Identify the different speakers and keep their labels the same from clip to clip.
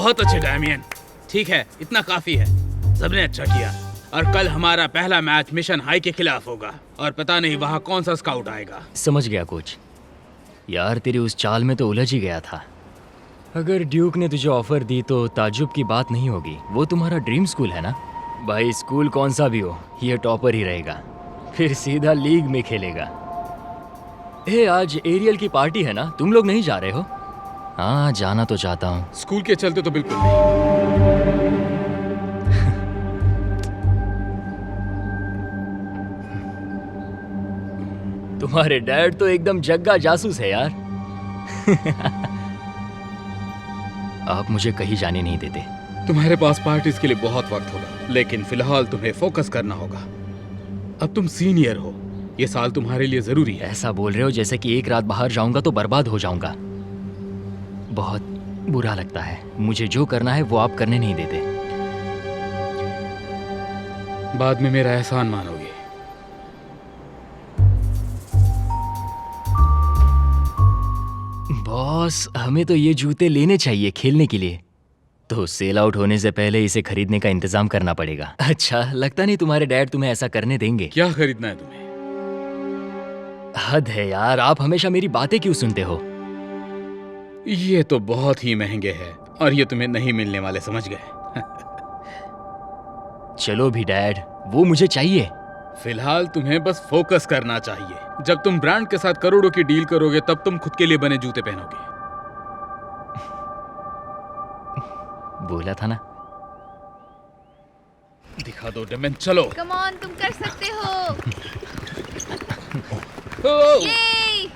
Speaker 1: बहुत अच्छे डैमियन। ठीक है, इतना काफी है। सबने अच्छा किया। और कल हमारा पहला मैच मिशन हाई के खिलाफ होगा और पता नहीं वहाँ कौन सा स्काउट आएगा।
Speaker 2: समझ गया कोच। यार तेरी उस चाल में तो उलझ ही गया था। अगर ड्यूक ने तुझे ऑफर दी तो ताज्जुब की बात नहीं होगी। वो तुम्हारा ड्रीम स्कूल है ना भाई। स्कूल कौन सा भी हो, ये टॉपर ही रहेगा, फिर सीधा लीग में खेलेगा। आज एरियल की पार्टी है ना, तुम लोग नहीं जा रहे हो? हाँ जाना तो चाहता हूँ।
Speaker 1: स्कूल के चलते तो बिल्कुल नहीं।
Speaker 2: तुम्हारे डैड तो एकदम जग्गा जासूस है यार। आप मुझे कहीं जाने नहीं देते।
Speaker 1: तुम्हारे पास पार्टीज के लिए बहुत वक्त होगा, लेकिन फिलहाल तुम्हें फोकस करना होगा। अब तुम सीनियर हो, ये साल तुम्हारे लिए जरूरी है।
Speaker 2: ऐसा बोल रहे हो जैसे कि एक रात बाहर जाऊंगा तो बर्बाद हो जाऊंगा। बहुत बुरा लगता है। मुझे जो करना है वो आप करने नहीं देते।
Speaker 1: बाद में मेरा एहसान मानोगे।
Speaker 2: बॉस, हमें तो ये जूते लेने चाहिए खेलने के लिए। तो सेल आउट होने से पहले इसे खरीदने का इंतजाम करना पड़ेगा। अच्छा, लगता नहीं तुम्हारे डैड तुम्हें ऐसा करने देंगे।
Speaker 1: क्या खरीदना है तुम्हें?
Speaker 2: हद है यार, आप हमेशा मेरी बातें क्यों सुनते हो?
Speaker 1: ये तो बहुत ही महंगे हैं और ये तुम्हें नहीं मिलने वाले, समझ गए?
Speaker 2: चलो भी डैड, वो मुझे चाहिए।
Speaker 1: फिलहाल तुम्हें बस फोकस करना चाहिए। जब तुम ब्रांड के साथ करोड़ों की डील करोगे तब तुम खुद के लिए बने जूते पहनोगे।
Speaker 2: बोला था ना।
Speaker 1: दिखा दो डेमन, चलो।
Speaker 3: कम ऑन, तुम कर सकते हो। ये!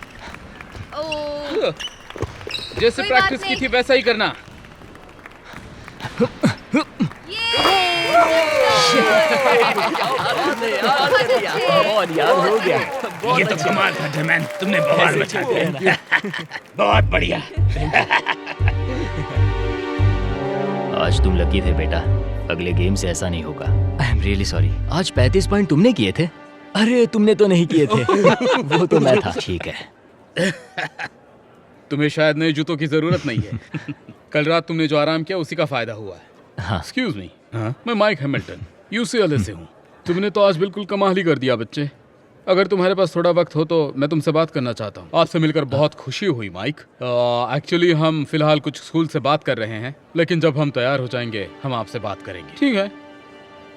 Speaker 3: ओह,
Speaker 1: जैसे
Speaker 3: कोई
Speaker 1: प्रैक्टिस
Speaker 3: बात
Speaker 1: की
Speaker 3: नहीं।
Speaker 1: थी वैसा ही करना।
Speaker 2: और यार हो गया।
Speaker 1: ये तो कमाल था डेमन, तुमने बहुत बचा दिया। बहुत बढ़िया।
Speaker 2: आज तुम लकी थे बेटा, अगले गेम से ऐसा नहीं होगा। I am really sorry. आज 35 पॉइंट तुमने किए थे? अरे तुमने तो नहीं किए थे। वो तो मैं था। ठीक है।
Speaker 1: तुम्हें शायद नए जूतों की जरूरत नहीं है। कल रात तुमने जो आराम किया उसी का फायदा हुआ है।
Speaker 2: हाँ।
Speaker 1: एक्सक्यूज मी, मैं माइक हैमिल्टन यूसीएलए से हूँ। तुमने तो आज बिल्कुल कमाल ही कर दिया बच्चे। अगर तुम्हारे पास थोड़ा वक्त हो तो मैं तुमसे बात करना चाहता हूँ। आपसे मिलकर बहुत खुशी हुई माइक। एक्चुअली हम फिलहाल कुछ स्कूल से बात कर रहे हैं, लेकिन जब हम तैयार हो जाएंगे हम आपसे बात करेंगे। ठीक है,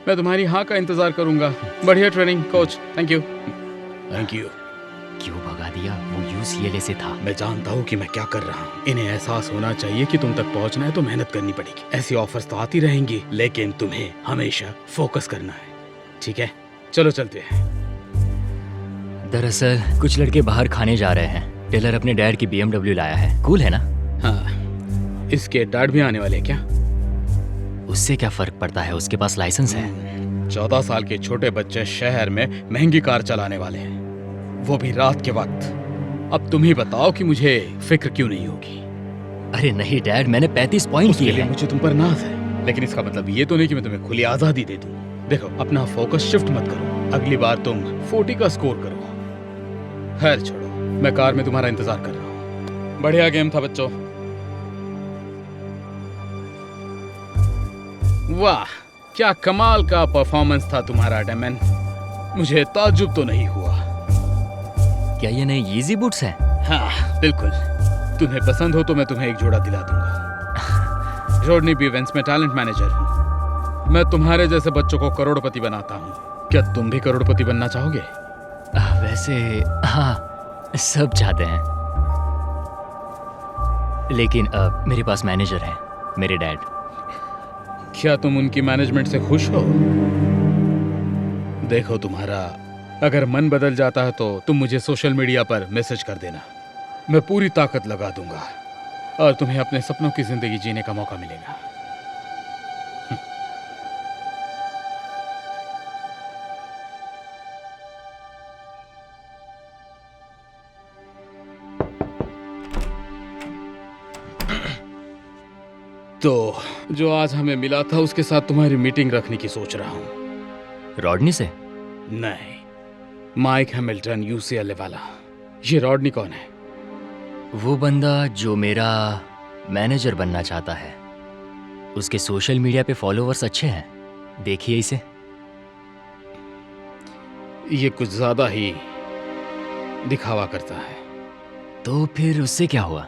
Speaker 1: मैं तुम्हारी हाँ का इंतजार करूंगा। बढ़िया training coach. Thank you. Thank you.
Speaker 2: क्यों भगा दिया? वो यूसीएलए से था।
Speaker 1: मैं जानता हूँ कि मैं क्या कर रहा हूँ। इन्हें एहसास होना चाहिए कि तुम तक पहुँचना है तो मेहनत करनी पड़ेगी। ऐसी ऑफर्स तो आती रहेंगी, लेकिन तुम्हें हमेशा फोकस करना है। ठीक है, चलो चलते हैं।
Speaker 2: दरअसल कुछ लड़के बाहर खाने जा रहे हैं। टेलर अपने डैड की BMW लाया है। कूल है ना?
Speaker 1: हाँ, इसके डैड भी आने वाले हैं क्या?
Speaker 2: उससे क्या फर्क पड़ता है, उसके पास लाइसेंस है।
Speaker 1: 14 साल के छोटे बच्चे शहर में महंगी कार चलाने वाले हैं, वो भी रात के वक्त। अब तुम ही बताओ कि मुझे फिक्र क्यों नहीं होगी।
Speaker 2: अरे नहीं डैड, मैंने 35 पॉइंट
Speaker 1: उसके
Speaker 2: किए
Speaker 1: लिए
Speaker 2: हैं।
Speaker 1: मुझे तुम पर नाज है, लेकिन इसका मतलब ये तो नहीं कि मैं तुम्हें खुली आजादी दे दूं। देखो, अपना फोकस शिफ्ट मत करो। अगली बार तुम 40 का स्कोर करो। खैर छोड़ो, मैं कार में तुम्हारा इंतजार कर रहा हूँ। बढ़िया गेम था बच्चों। वाह, क्या कमाल का परफॉर्मेंस था तुम्हारा डेमन। मुझे ताज्जुब तो नहीं हुआ।
Speaker 2: क्या ये नए यीजी बूट्स हैं?
Speaker 1: हाँ बिल्कुल। तुम्हें पसंद हो तो मैं तुम्हें एक जोड़ा दिला दूंगा। रोडनी भी इवेंट्स में टैलेंट मैनेजर हूँ। मैं तुम्हारे जैसे बच्चों को करोड़पति बनाता हूँ। क्या तुम भी करोड़पति बनना चाहोगे?
Speaker 2: वैसे हाँ, सब चाहते हैं, लेकिन मेरे पास मैनेजर है, मेरे डैड।
Speaker 1: क्या तुम उनकी मैनेजमेंट से खुश हो? देखो, तुम्हारा अगर मन बदल जाता है तो तुम मुझे सोशल मीडिया पर मैसेज कर देना। मैं पूरी ताकत लगा दूंगा और तुम्हें अपने सपनों की जिंदगी जीने का मौका मिलेगा। तो जो आज हमें मिला था उसके साथ तुम्हारी मीटिंग रखने की सोच रहा हूँ।
Speaker 2: रॉडनी से?
Speaker 1: नहीं, माइक हैमिल्टन, यूसीएलए वाला। ये रॉडनी कौन है?
Speaker 2: वो बंदा जो मेरा मैनेजर बनना चाहता है। उसके सोशल मीडिया पे फॉलोअर्स अच्छे हैं, देखिए इसे।
Speaker 1: ये कुछ ज्यादा ही दिखावा करता है।
Speaker 2: तो फिर उससे क्या हुआ?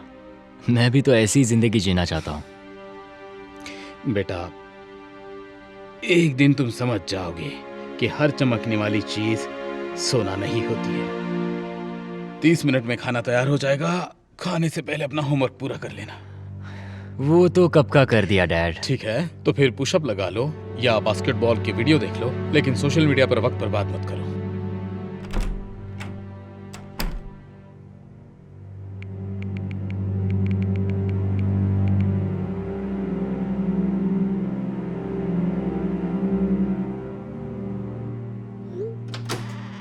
Speaker 2: मैं भी तो ऐसी जिंदगी जीना चाहता हूँ।
Speaker 1: बेटा, एक दिन तुम समझ जाओगे कि हर चमकने वाली चीज सोना नहीं होती है। 30 मिनट में खाना तैयार हो जाएगा। खाने से पहले अपना होमवर्क पूरा कर लेना।
Speaker 2: वो तो कब का कर दिया डैड।
Speaker 1: ठीक है, तो फिर पुशअप लगा लो या बास्केटबॉल की वीडियो देख लो, लेकिन सोशल मीडिया पर वक्त बर्बाद मत करो।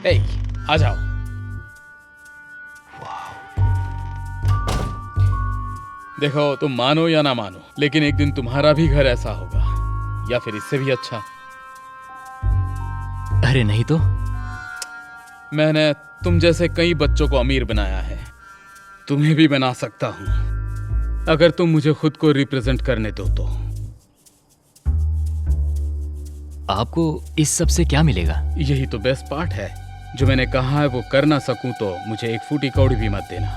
Speaker 1: ए, आ जाओ। देखो, तुम मानो या ना मानो, लेकिन एक दिन तुम्हारा भी घर ऐसा होगा, या फिर इससे भी अच्छा।
Speaker 2: अरे नहीं तो।
Speaker 1: मैंने तुम जैसे कई बच्चों को अमीर बनाया है, तुम्हें भी बना सकता हूं, अगर तुम मुझे खुद को रिप्रेजेंट करने दो तो।
Speaker 2: आपको इस सब से क्या मिलेगा?
Speaker 1: यही तो बेस्ट पार्ट है। जो मैंने कहा है वो कर ना सकूं तो मुझे एक फूटी कौड़ी भी मत देना,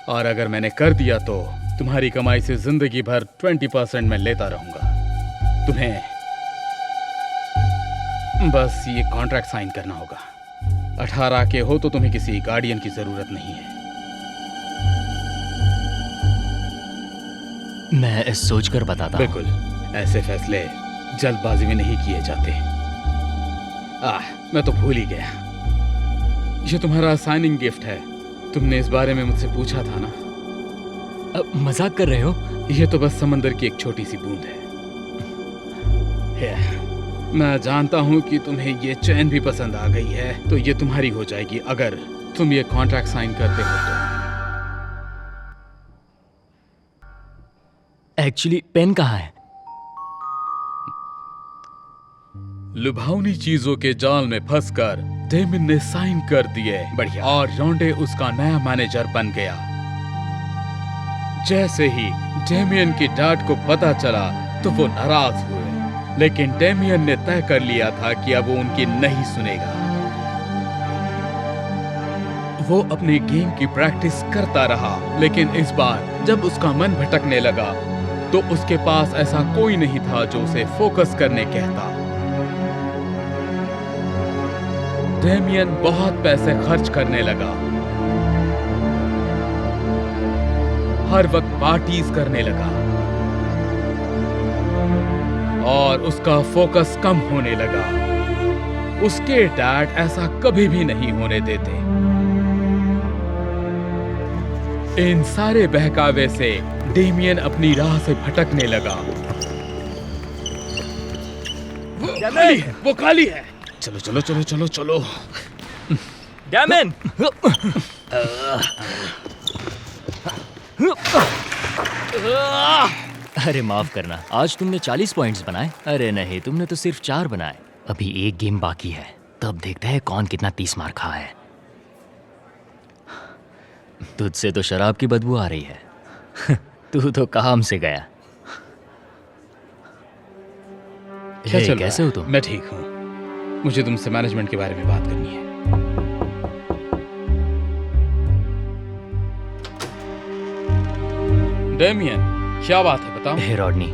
Speaker 1: और अगर मैंने कर दिया तो तुम्हारी कमाई से जिंदगी भर 20% मैं लेता रहूंगा। तुम्हें बस ये कॉन्ट्रैक्ट साइन करना होगा। 18 के हो तो तुम्हें किसी गार्डियन की जरूरत नहीं है।
Speaker 2: मैं सोचकर बताता हूं।
Speaker 1: बिल्कुल, ऐसे फैसले जल्दबाजी में नहीं किए जाते। मैं तो भूल ही गया, ये तुम्हारा साइनिंग गिफ्ट है। तुमने इस बारे में मुझसे पूछा था ना।
Speaker 2: मजाक कर रहे हो?
Speaker 1: ये तो बस समंदर की एक छोटी सी बूंद है। मैं जानता हूं कि तुम्हें ये चैन भी पसंद आ गई है, तो ये तुम्हारी हो जाएगी अगर तुम ये कॉन्ट्रैक्ट साइन करते हो तो।
Speaker 2: एक्चुअली पेन कहाँ है?
Speaker 1: लुभावनी चीजों के जाल में फंसकर डेमिन ने साइन कर दिए। बढ़िया। और रॉन्डे उसका नया मैनेजर बन गया। जैसे ही डेमियन की डैड को पता चला तो वो नाराज हुए, लेकिन डेमियन ने तय कर लिया था कि अब वो उनकी नहीं सुनेगा। वो अपने गेम की प्रैक्टिस करता रहा, लेकिन इस बार जब उसका मन भटकने लगा तो उसके पास ऐसा कोई नहीं था जो उसे फोकस करने कहता। डेमियन बहुत पैसे खर्च करने लगा, हर वक्त पार्टीज करने लगा, और उसका फोकस कम होने लगा। उसके डैड ऐसा कभी भी नहीं होने देते। इन सारे बहकावे से डेमियन अपनी राह से भटकने लगा। वो काली है। चलो चलो चलो चलो चलो।
Speaker 2: डेमियन! अरे माफ करना, आज तुमने 40 पॉइंट्स बनाए। अरे नहीं, तुमने तो सिर्फ 4 बनाए। अभी एक गेम बाकी है, तब देखते हैं कौन कितना 30 मार खा है। तुझसे तो शराब की बदबू आ रही है। तू तो काम से गया।
Speaker 1: क्या चल रहा
Speaker 2: कैसे
Speaker 1: है?
Speaker 2: हो तुम?
Speaker 1: मैं ठीक हूँ। मुझे तुमसे मैनेजमेंट के बारे में बात करनी है। डेमियन, क्या बात है, बताओ।
Speaker 2: हे रॉडनी,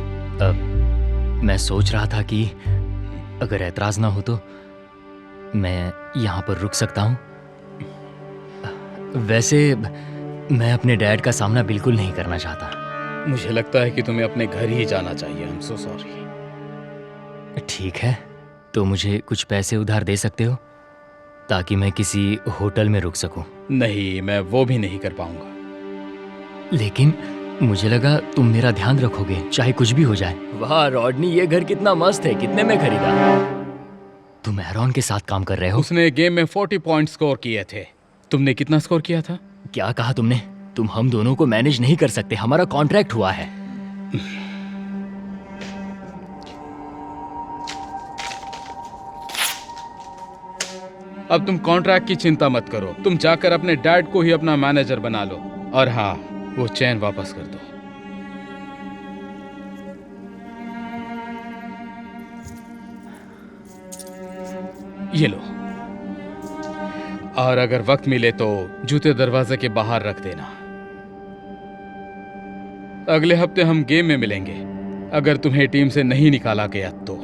Speaker 2: मैं सोच रहा था कि अगर ऐतराज ना हो तो मैं यहाँ पर रुक सकता हूँ। वैसे मैं अपने डैड का सामना बिल्कुल नहीं करना चाहता।
Speaker 1: मुझे लगता है कि तुम्हें अपने घर ही जाना चाहिए। I am so sorry.
Speaker 2: ठीक है, तो मुझे कुछ पैसे उधार दे सकते हो ताकि मैं किसी होटल में रुक सकूं।
Speaker 1: नहीं, मैं वो भी नहीं कर पाऊंगा।
Speaker 2: लेकिन मुझे लगा तुम मेरा ध्यान रखोगे चाहे कुछ भी हो जाए। वाह रॉडनी, ये घर कितना मस्त है। कितने में खरीदा? तुम एरॉन के साथ काम कर रहे हो?
Speaker 1: उसने गेम में 40 पॉइंट स्कोर किए थे। तुमने कितना स्कोर किया था?
Speaker 2: क्या कहा तुमने? तुम हम दोनों को मैनेज नहीं कर सकते, हमारा कॉन्ट्रैक्ट हुआ है।
Speaker 1: अब तुम कॉन्ट्रैक्ट की चिंता मत करो। तुम जाकर अपने डैड को ही अपना मैनेजर बना लो, और हाँ, वो चैन वापस कर दो। ये लो। और अगर वक्त मिले तो जूते दरवाजे के बाहर रख देना। अगले हफ्ते हम गेम में मिलेंगे, अगर तुम्हें टीम से नहीं निकाला गया तो।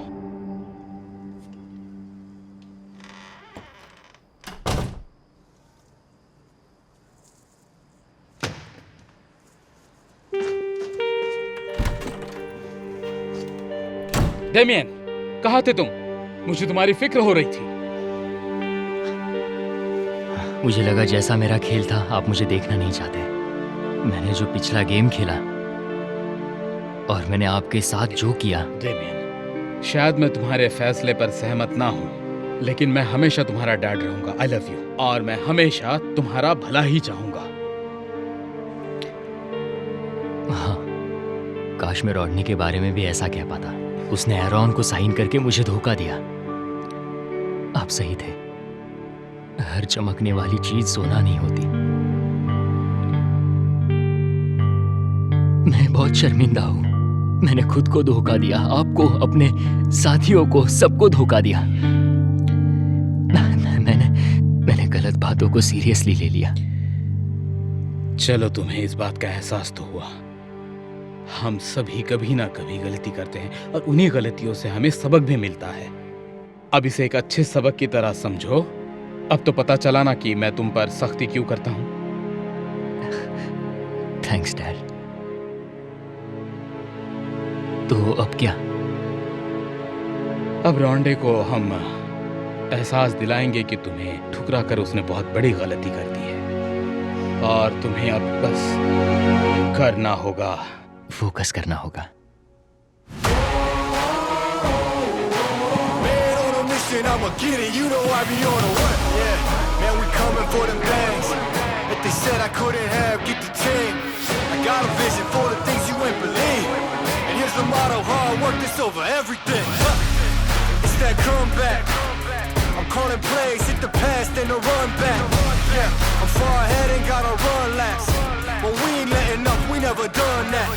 Speaker 1: डेमियन, कहाँ थे तुम? मुझे तुम्हारी फिक्र हो रही थी।
Speaker 2: मुझे लगा जैसा मेरा खेल था आप मुझे देखना नहीं चाहते। मैंने जो पिछला गेम खेला और मैंने आपके साथ जो किया।
Speaker 1: डेमियन, शायद मैं तुम्हारे फैसले पर सहमत ना हूं, लेकिन मैं हमेशा तुम्हारा डैड रहूंगा। आई लव यू, और मैं हमेशा तुम्हारा भला ही चाहूंगा।
Speaker 2: हाँ, काश मैं रॉडनी के बारे में भी ऐसा कह पाता। उसने एरॉन को साइन करके मुझे धोखा दिया। आप सही थे, हर चमकने वाली चीज सोना नहीं होती। मैं बहुत शर्मिंदा हूं। मैंने खुद को धोखा दिया, आपको, अपने साथियों को, सबको धोखा दिया। मैंने गलत बातों को सीरियसली ले लिया।
Speaker 1: चलो, तुम्हें इस बात का एहसास तो हुआ। हम सभी कभी ना कभी गलती करते हैं और उन्हीं गलतियों से हमें सबक भी मिलता है। अब इसे एक अच्छे सबक की तरह समझो। अब तो पता चला ना कि मैं तुम पर सख्ती क्यों करता हूं।
Speaker 2: Thanks dad. तो अब क्या?
Speaker 1: अब रॉन्डे को हम एहसास दिलाएंगे कि तुम्हें ठुकरा कर उसने बहुत बड़ी गलती कर दी है और तुम्हें अब बस करना होगा,
Speaker 2: फोकस करना होगा।
Speaker 4: I'ma get it, you know I be on the run. Yeah, man, we coming for them bangs that they said I couldn't have. Get the team. I got a vision for the things you ain't believe. And here's the motto: hard work is over everything. It's that comeback. I'm calling plays, hit the pass, then the run back. Yeah, I'm far ahead and gotta run laps. But we ain't letting up, we never done that.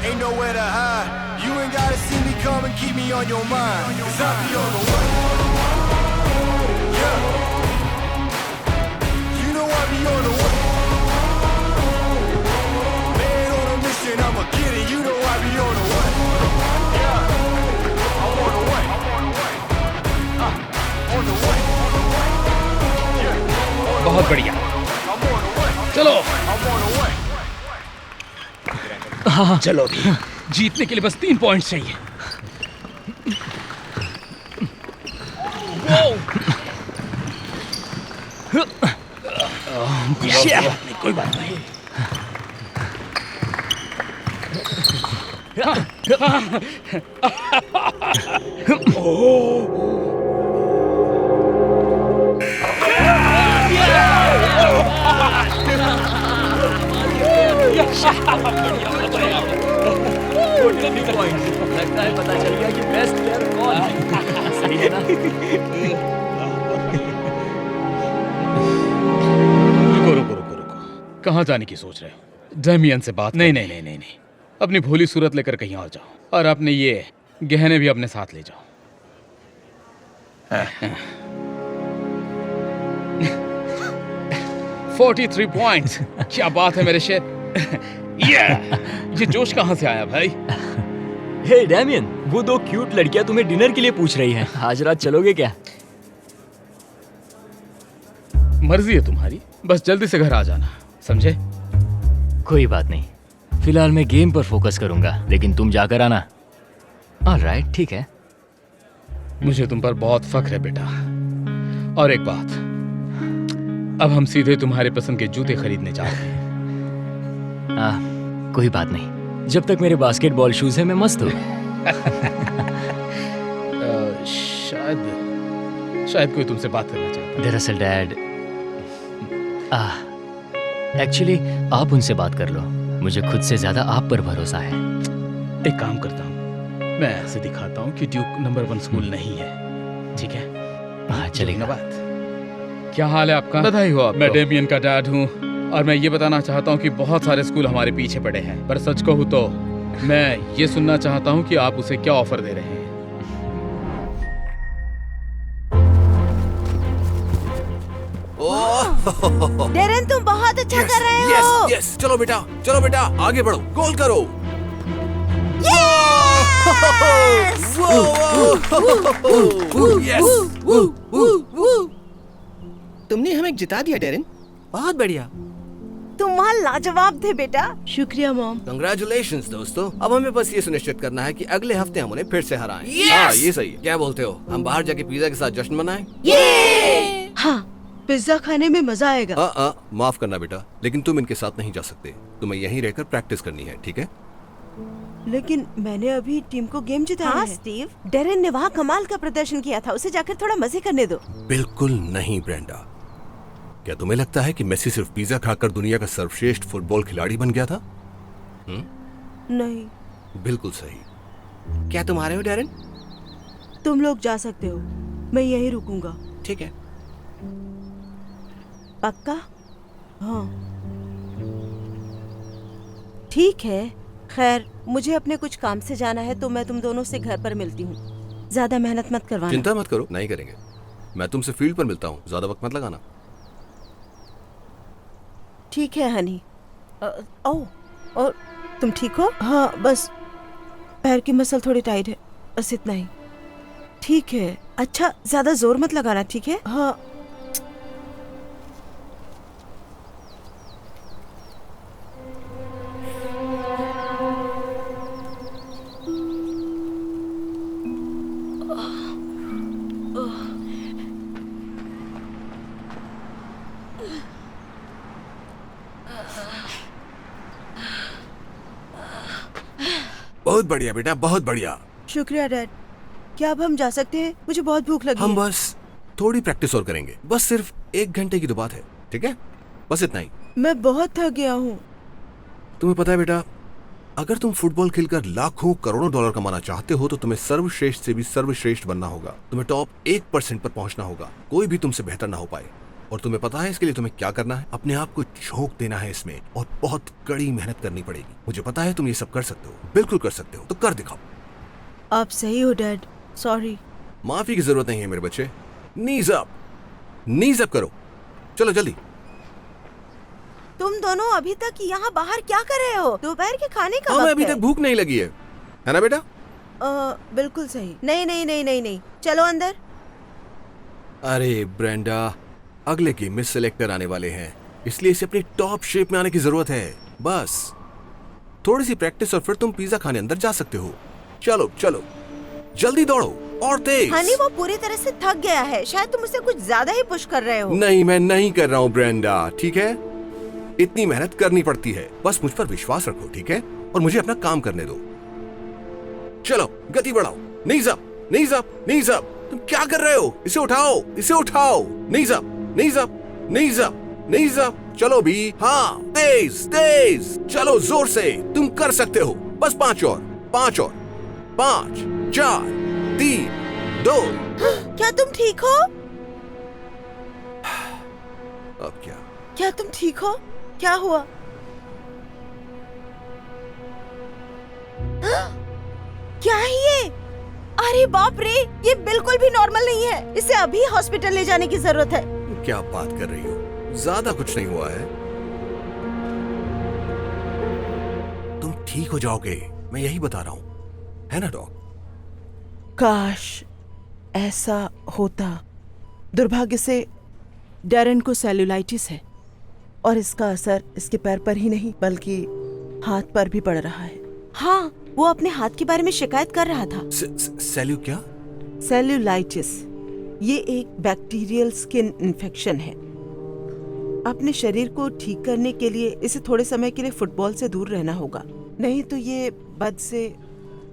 Speaker 4: Ain't nowhere to hide. You ain't gotta see me come and keep me on your mind. 'Cause I be on the way. Yeah. You know I be on the way. Man on a mission, I'ma get it. You know I be on the way. Yeah. I'm on the way. On the way. Yeah.
Speaker 1: बहुत बढ़िया,
Speaker 4: I'm on the way.
Speaker 1: चलो।
Speaker 4: I'm on the way.
Speaker 1: चलो भी, जीतने के लिए बस 3 points चाहिए। कोई बात नहीं।
Speaker 2: लगता है पता चल गया कि बेस्ट प्लेयर कौन है। सही है ना?
Speaker 1: रुको। कहाँ जाने की सोच रहे हो? डेमियन से बात। नहीं। अपनी भोली सूरत लेकर कहीं और जाओ और अपने ये गहने भी अपने साथ ले जाओ। 43 पॉइंट्स। क्या बात है मेरे शेर। ये जोश कहाँ से आया भाई?
Speaker 2: हे डैमियन, वो 2 क्यूट लड़कियां तुम्हें डिनर के लिए पूछ रही हैं। आज रात चलोगे क्या?
Speaker 1: मर्जी है तुम्हारी, बस जल्दी से घर आ जाना, समझे?
Speaker 2: कोई बात नहीं, फिलहाल मैं गेम पर फोकस करूंगा, लेकिन तुम जाकर आना। ऑलराइट, ठीक है।
Speaker 1: मुझे तुम पर बहुत फख्र है बेटा। और एक बात, अब हम सीधे तुम्हारे पसंद के जूते खरीदने जा रहे हैं।
Speaker 2: कोई बात नहीं, जब तक मेरे बास्केटबॉल शूज हैं मैं मस्त हूँ।
Speaker 1: शायद कोई तुमसे बात करना चाहता है।
Speaker 2: दरअसल डैड, एक्चुअली आप उनसे बात कर लो। मुझे खुद से ज्यादा आप पर भरोसा है।
Speaker 1: एक काम करता हूँ, मैं ऐसे दिखाता हूँ कि ड्यूक नंबर 1 स्कूल नहीं है, ठीक है?
Speaker 2: हाँ, चलेगा।
Speaker 1: बात। क्या हाल है आपका? बधाई हो आपको। मैं डेमियन का डैड हूँ और मैं ये बताना चाहता हूँ कि बहुत सारे स्कूल हमारे पीछे पड़े हैं, पर सच कहूँ तो मैं ये सुनना चाहता हूँ कि आप उसे क्या ऑफर दे रहे हैं।
Speaker 5: डेरेन तुम बहुत अच्छा कर रहे
Speaker 6: यस
Speaker 5: हो।
Speaker 6: यस, चलो बेटा आगे बढ़ो, गोल करो।
Speaker 7: तुमने हमें जिता दिया डेरिन, बहुत बढ़िया।
Speaker 5: तुम वहाँ लाजवाब थे बेटा। शुक्रिया मॉम।
Speaker 6: कंग्रेचुलेशंस दोस्तों। अब हमें बस ये सुनिश्चित करना है कि अगले हफ्ते हम उन्हें फिर से हराएं।
Speaker 7: Yes!
Speaker 6: हाँ ये सही है। क्या बोलते हो, हम बाहर जाके पिज्जा के साथ जश्न मनाएं?
Speaker 5: हाँ, पिज्जा खाने में मजा आएगा।
Speaker 6: माफ करना बेटा, लेकिन तुम इनके साथ नहीं जा सकते। तुम्हें यहीं रहकर प्रैक्टिस करनी है, ठीक है?
Speaker 5: लेकिन मैंने अभी टीम को गेम जिताया
Speaker 8: हाँ
Speaker 5: है।
Speaker 8: स्टीव, डेरेन ने वहाँ कमाल का प्रदर्शन किया था, उसे जाकर थोड़ा मजे करने दो।
Speaker 6: बिल्कुल नहीं ब्रेंडा। क्या तुम्हें लगता है कि मेसी सिर्फ पिज्जा खाकर दुनिया का सर्वश्रेष्ठ फुटबॉल खिलाड़ी बन गया था?
Speaker 5: नहीं,
Speaker 6: बिल्कुल सही।
Speaker 7: क्या तुम आ रहे हो डेरिन?
Speaker 5: तुम लोग जा सकते हो, मैं यहीं रुकूंगा।
Speaker 7: ठीक है।
Speaker 8: पक्का?
Speaker 5: हाँ,
Speaker 8: ठीक है। खैर, मुझे अपने कुछ काम से जाना है, तो मैं तुम दोनों से घर पर मिलती हूँ। ज्यादा मेहनत मत करवाना।
Speaker 6: चिंता मत करो, नहीं करेंगे। मैं तुमसे फील्ड पर मिलता हूँ, ज्यादा वक्त मत लगाना।
Speaker 8: ठीक है हनी। ओ, और तुम ठीक हो?
Speaker 5: हाँ, बस पैर की मसल थोड़ी टाइट है, बस इतना ही।
Speaker 8: ठीक है। अच्छा, ज्यादा जोर मत लगाना, ठीक है?
Speaker 5: हाँ,
Speaker 6: बहुत बढ़िया बेटा, बहुत बढ़िया।
Speaker 5: शुक्रिया डैड। क्या अब हम जा सकते हैं? मुझे बहुत भूख लगी
Speaker 6: हम
Speaker 5: है।
Speaker 6: बस थोड़ी प्रैक्टिस और करेंगे, बस सिर्फ 1 घंटे की तो बात है, ठीक है? बस इतना ही।
Speaker 5: मैं बहुत थक गया हूँ।
Speaker 6: तुम्हें पता है बेटा, अगर तुम फुटबॉल खेलकर लाखों करोड़ों डॉलर कमाना चाहते हो तो तुम्हें सर्वश्रेष्ठ से भी सर्वश्रेष्ठ बनना होगा। तुम्हें टॉप 1% पर पहुंचना होगा। कोई भी तुमसे बेहतर ना हो पाए। और तुम्हें पता है इसके लिए तुम्हें क्या करना है? अपने आप को झोंक देना है इसमें, और बहुत कड़ी मेहनत करनी पड़ेगी। मुझे पता है तुम ये सब कर सकते हो, बिल्कुल कर सकते हो, तो कर दिखाओ।
Speaker 5: आप सही हो डैड, सॉरी।
Speaker 6: माफी की जरूरत नहीं है मेरे बच्चे। नीज अप करो, चलो जल्दी।
Speaker 8: तुम दोनों अभी तक यहाँ बाहर क्या कर रहे हो? दोपहर के खाने का
Speaker 6: हमें
Speaker 8: वक्त
Speaker 6: अभी
Speaker 8: है।
Speaker 6: तक भूख नहीं लगी है ना बेटा?
Speaker 5: बिल्कुल सही।
Speaker 8: नहीं नहीं नहीं नहीं नहीं, चलो अंदर।
Speaker 6: अरे ब्रेंडा, अगले गेम में सिलेक्टर आने वाले हैं, इसलिए इसे अपनी टॉप शेप में आने की जरूरत है। बस थोड़ी सी प्रैक्टिस और फिर तुम पिज्जा खाने अंदर जा सकते हो। चलो चलो, जल्दी दौड़ो और तेज।
Speaker 8: हनी, वो पूरी तरह से थक गया है, शायद तुम उसे कुछ ज्यादा ही पुश कर रहे हो।
Speaker 6: नहीं, मैं नहीं कर रहा हूँ ब्रेंडा, ठीक है? इतनी मेहनत करनी पड़ती है, बस मुझ पर विश्वास रखो, ठीक है? और मुझे अपना काम करने दो। चलो गति बढ़ाओ। नीज अप। तुम क्या कर रहे हो? इसे उठाओ। नीज अप। चलो भी, हाँ, तेज। चलो जोर से, तुम कर सकते हो। बस 5 और 5 4 3 2।
Speaker 8: क्या तुम ठीक हो?
Speaker 6: अब क्या?
Speaker 8: क्या तुम ठीक हो? क्या हुआ? क्या है ये? अरे बाप रे, ये बिल्कुल भी नॉर्मल नहीं है। इसे अभी हॉस्पिटल ले जाने की जरूरत है।
Speaker 6: क्या बात कर रही हो? ज्यादा कुछ नहीं हुआ है, तुम ठीक हो जाओगे, मैं यही बता रहा हूँ, है ना डॉग?
Speaker 5: काश ऐसा होता। दुर्भाग्य से डेरेन को सेल्यूलाइटिस है और इसका असर इसके पैर पर ही नहीं बल्कि हाथ पर भी पड़ रहा है।
Speaker 8: हाँ, वो अपने हाथ के बारे में शिकायत कर रहा था।
Speaker 6: सेल्यू क्या?
Speaker 5: सेल्यूलाइटिस ये एक बैक्टीरियल स्किन इन्फेक्शन है। अपने शरीर को ठीक करने के लिए इसे थोड़े समय के लिए फुटबॉल से दूर रहना होगा, नहीं तो ये बद से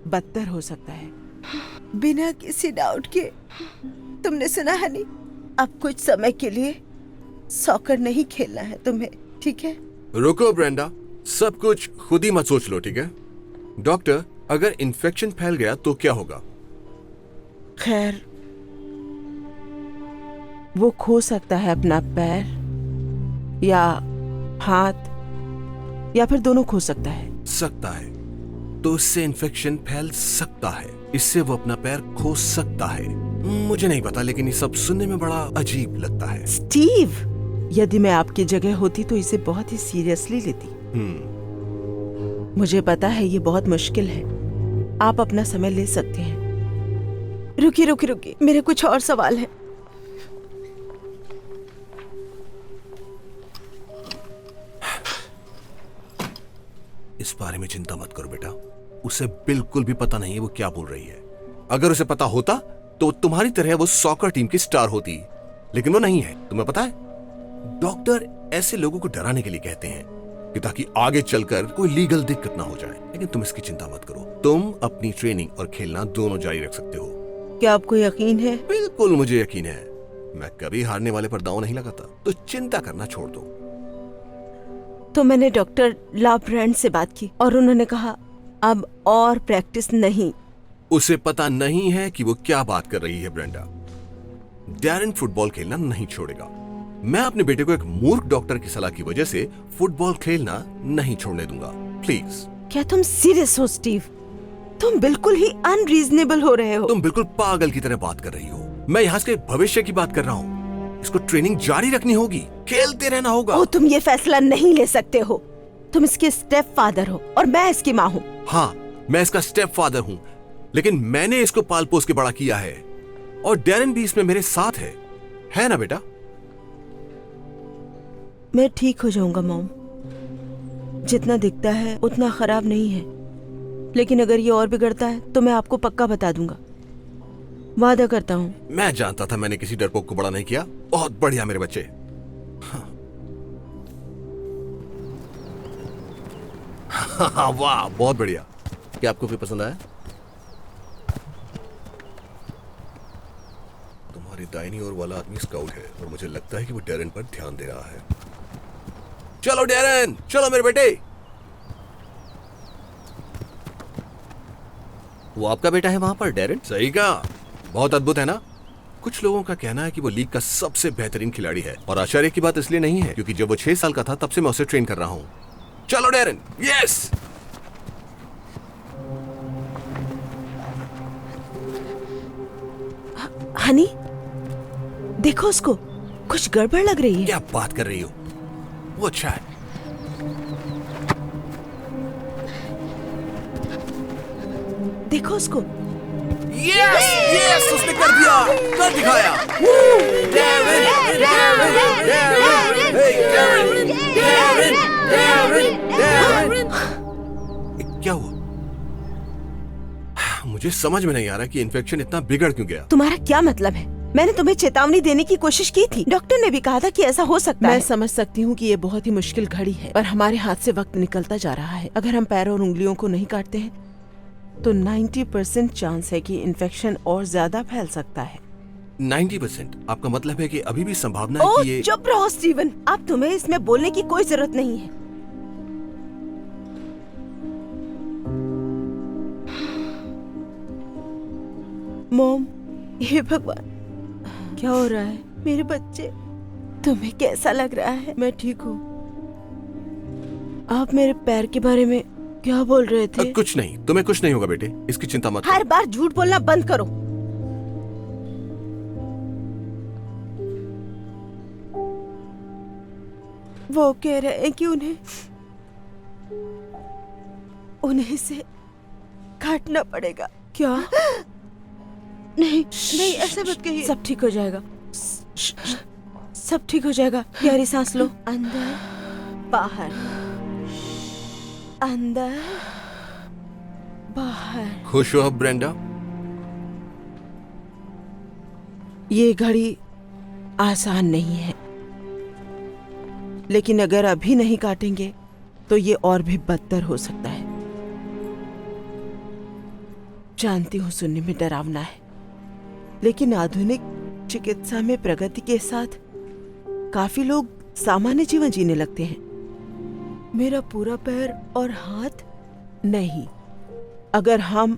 Speaker 5: बदतर हो सकता है।
Speaker 8: बिना किसी डाउट के। तुमने सुना हनी, अब कुछ समय के लिए सॉकर नहीं खेलना है तुम्हें, ठीक है?
Speaker 6: रुको ब्रेंडा, सब कुछ खुद ही मत सोच लो, ठीक है? डॉक्टर, अगर इन्फेक्शन फैल गया तो क्या होगा?
Speaker 5: खैर, वो खो सकता है अपना पैर या हाथ या फिर दोनों खो सकता है।
Speaker 6: सकता है तो इससे इन्फेक्शन फैल सकता है, इससे वो अपना पैर खो सकता है। मुझे नहीं पता, लेकिन ये सब सुनने में बड़ा अजीब लगता है।
Speaker 8: स्टीव,
Speaker 5: यदि मैं आपकी जगह होती तो इसे बहुत ही सीरियसली लेती। मुझे पता है ये बहुत मुश्किल है, आप अपना समय ले सकते हैं।
Speaker 8: रुकिए, मेरे कुछ और सवाल हैं।
Speaker 6: इस बारे में चिंता मत करो बेटा, उसे बिल्कुल भी पता नहीं है वो क्या बोल रही है। अगर उसे पता होता तो तुम्हारी तरह वो सॉकर टीम की स्टार होती, लेकिन वो नहीं है। तुम्हें पता है, डॉक्टर ऐसे लोगों को डराने के लिए कहते हैं कि ताकि आगे चलकर कोई लीगल दिक्कत ना हो जाए। लेकिन तुम इसकी चिंता मत करो, तुम अपनी ट्रेनिंग और खेलना दोनों जारी रख सकते हो।
Speaker 5: क्या आपको यकीन है?
Speaker 6: बिल्कुल मुझे यकीन है, मैं कभी हारने वाले पर दांव नहीं लगाता, तो चिंता करना छोड़ दो।
Speaker 8: तो मैंने डॉक्टर लाब्रैंड से बात की और उन्होंने कहा अब और प्रैक्टिस नहीं।
Speaker 6: उसे पता नहीं है कि वो क्या बात कर रही है ब्रेंडा। डैरेन फुटबॉल खेलना नहीं छोड़ेगा। मैं अपने बेटे को एक मूर्ख डॉक्टर की सलाह की वजह से फुटबॉल खेलना नहीं छोड़ने दूंगा। प्लीज।
Speaker 8: क्या तुम सीरियस हो स्टीव? तुम बिल्कुल ही अनरीजनेबल हो रहे हो।
Speaker 6: तुम बिल्कुल पागल की तरह बात कर रही हो। मैं यहाँ के भविष्य की बात कर रहा हूँ। इसको ट्रेनिंग जारी रखनी होगी, खेलते रहना होगा।
Speaker 8: ओ, तुम ये फैसला नहीं ले सकते हो। तुम इसके स्टेप फादर हो और मैं इसकी माँ हूँ।
Speaker 6: हाँ, मैं इसका स्टेप फादर हूँ, लेकिन मैंने इसको पाल पोस के बड़ा किया है और डैरेन भी इसमें मेरे साथ है ना बेटा?
Speaker 8: मैं ठीक हो जाऊंगा मॉम। जितना दिखता है उतना खराब नहीं है, लेकिन अगर ये और बिगड़ता है तो मैं आपको पक्का बता दूंगा, वादा करता हूँ।
Speaker 6: मैं जानता था मैंने किसी डरपोक को बड़ा नहीं किया। बहुत बढ़िया मेरे बच्चे। हाँ। वाह, बहुत बढ़िया। क्या आपको भी पसंद आया? तुम्हारी दाहिनी ओर वाला आदमी स्काउट है और मुझे लगता है कि वो डैरेन पर ध्यान दे रहा है। चलो डैरेन, चलो मेरे बेटे। वो आपका बेटा है वहां पर डैरेन? सही कहा, बहुत अद्भुत है ना? कुछ लोगों का कहना है कि वो लीग का सबसे बेहतरीन खिलाड़ी है, और आश्चर्य की बात इसलिए नहीं है क्योंकि जब वो 6 साल का था तब से मैं उसे ट्रेन कर रहा हूं। चलो डैरेन। यस।
Speaker 8: हनी, देखो उसको, कुछ गड़बड़ लग रही है।
Speaker 6: क्या बात कर रही हो? वो अच्छा है।
Speaker 8: देखो उसको।
Speaker 6: यस यस, उसने कर दिया, कर दिखाया। डैरेन, क्या हुआ? मुझे समझ में नहीं आ रहा कि इन्फेक्शन इतना बिगड़ क्यों गया।
Speaker 8: तुम्हारा क्या मतलब है? मैंने तुम्हें चेतावनी देने की कोशिश की थी। डॉक्टर ने भी कहा था कि ऐसा हो सकता है।
Speaker 5: मैं समझ सकती हूँ कि ये बहुत ही मुश्किल घड़ी है, पर हमारे हाथ से वक्त निकलता जा रहा है। अगर हम पैरों और उंगलियों को नहीं काटते हैं तो 90% चांस है कि इन्फेक्शन और ज्यादा फैल सकता है।
Speaker 6: 90%? आपका मतलब है कि अभी भी संभावना है
Speaker 8: ओह,
Speaker 6: कि ये...
Speaker 8: चुप रहो स्टीवन, अब तुम्हें इसमें बोलने की कोई जरूरत नहीं है। मॉम, हे भगवान, क्या हो रहा है? मेरे बच्चे, तुम्हें कैसा लग रहा है? मैं ठीक हूँ। आप मेरे पैर के बारे में क्या बोल रहे थे?
Speaker 6: कुछ नहीं, तुम्हें कुछ नहीं होगा बेटे, इसकी चिंता मत
Speaker 8: हर बार झूठ बोलना बंद करो। वो कह रहे हैं कि उन्हें इसे काटना पड़ेगा। क्या? नहीं नहीं, ऐसा मत कहिए। सब ठीक हो जाएगा, सब ठीक हो जाएगा। गहरी सांस लो, अंदर बाहर, अंदर बाहर।
Speaker 6: खुश हो अब ब्रेंडा?
Speaker 5: ये घड़ी आसान नहीं है, लेकिन अगर अभी नहीं काटेंगे तो ये और भी बदतर हो सकता है। जानती हूँ सुनने में डरावना है, लेकिन आधुनिक चिकित्सा में प्रगति के साथ काफी लोग सामान्य जीवन जीने लगते हैं। मेरा पूरा पैर और हाथ नहीं, अगर हम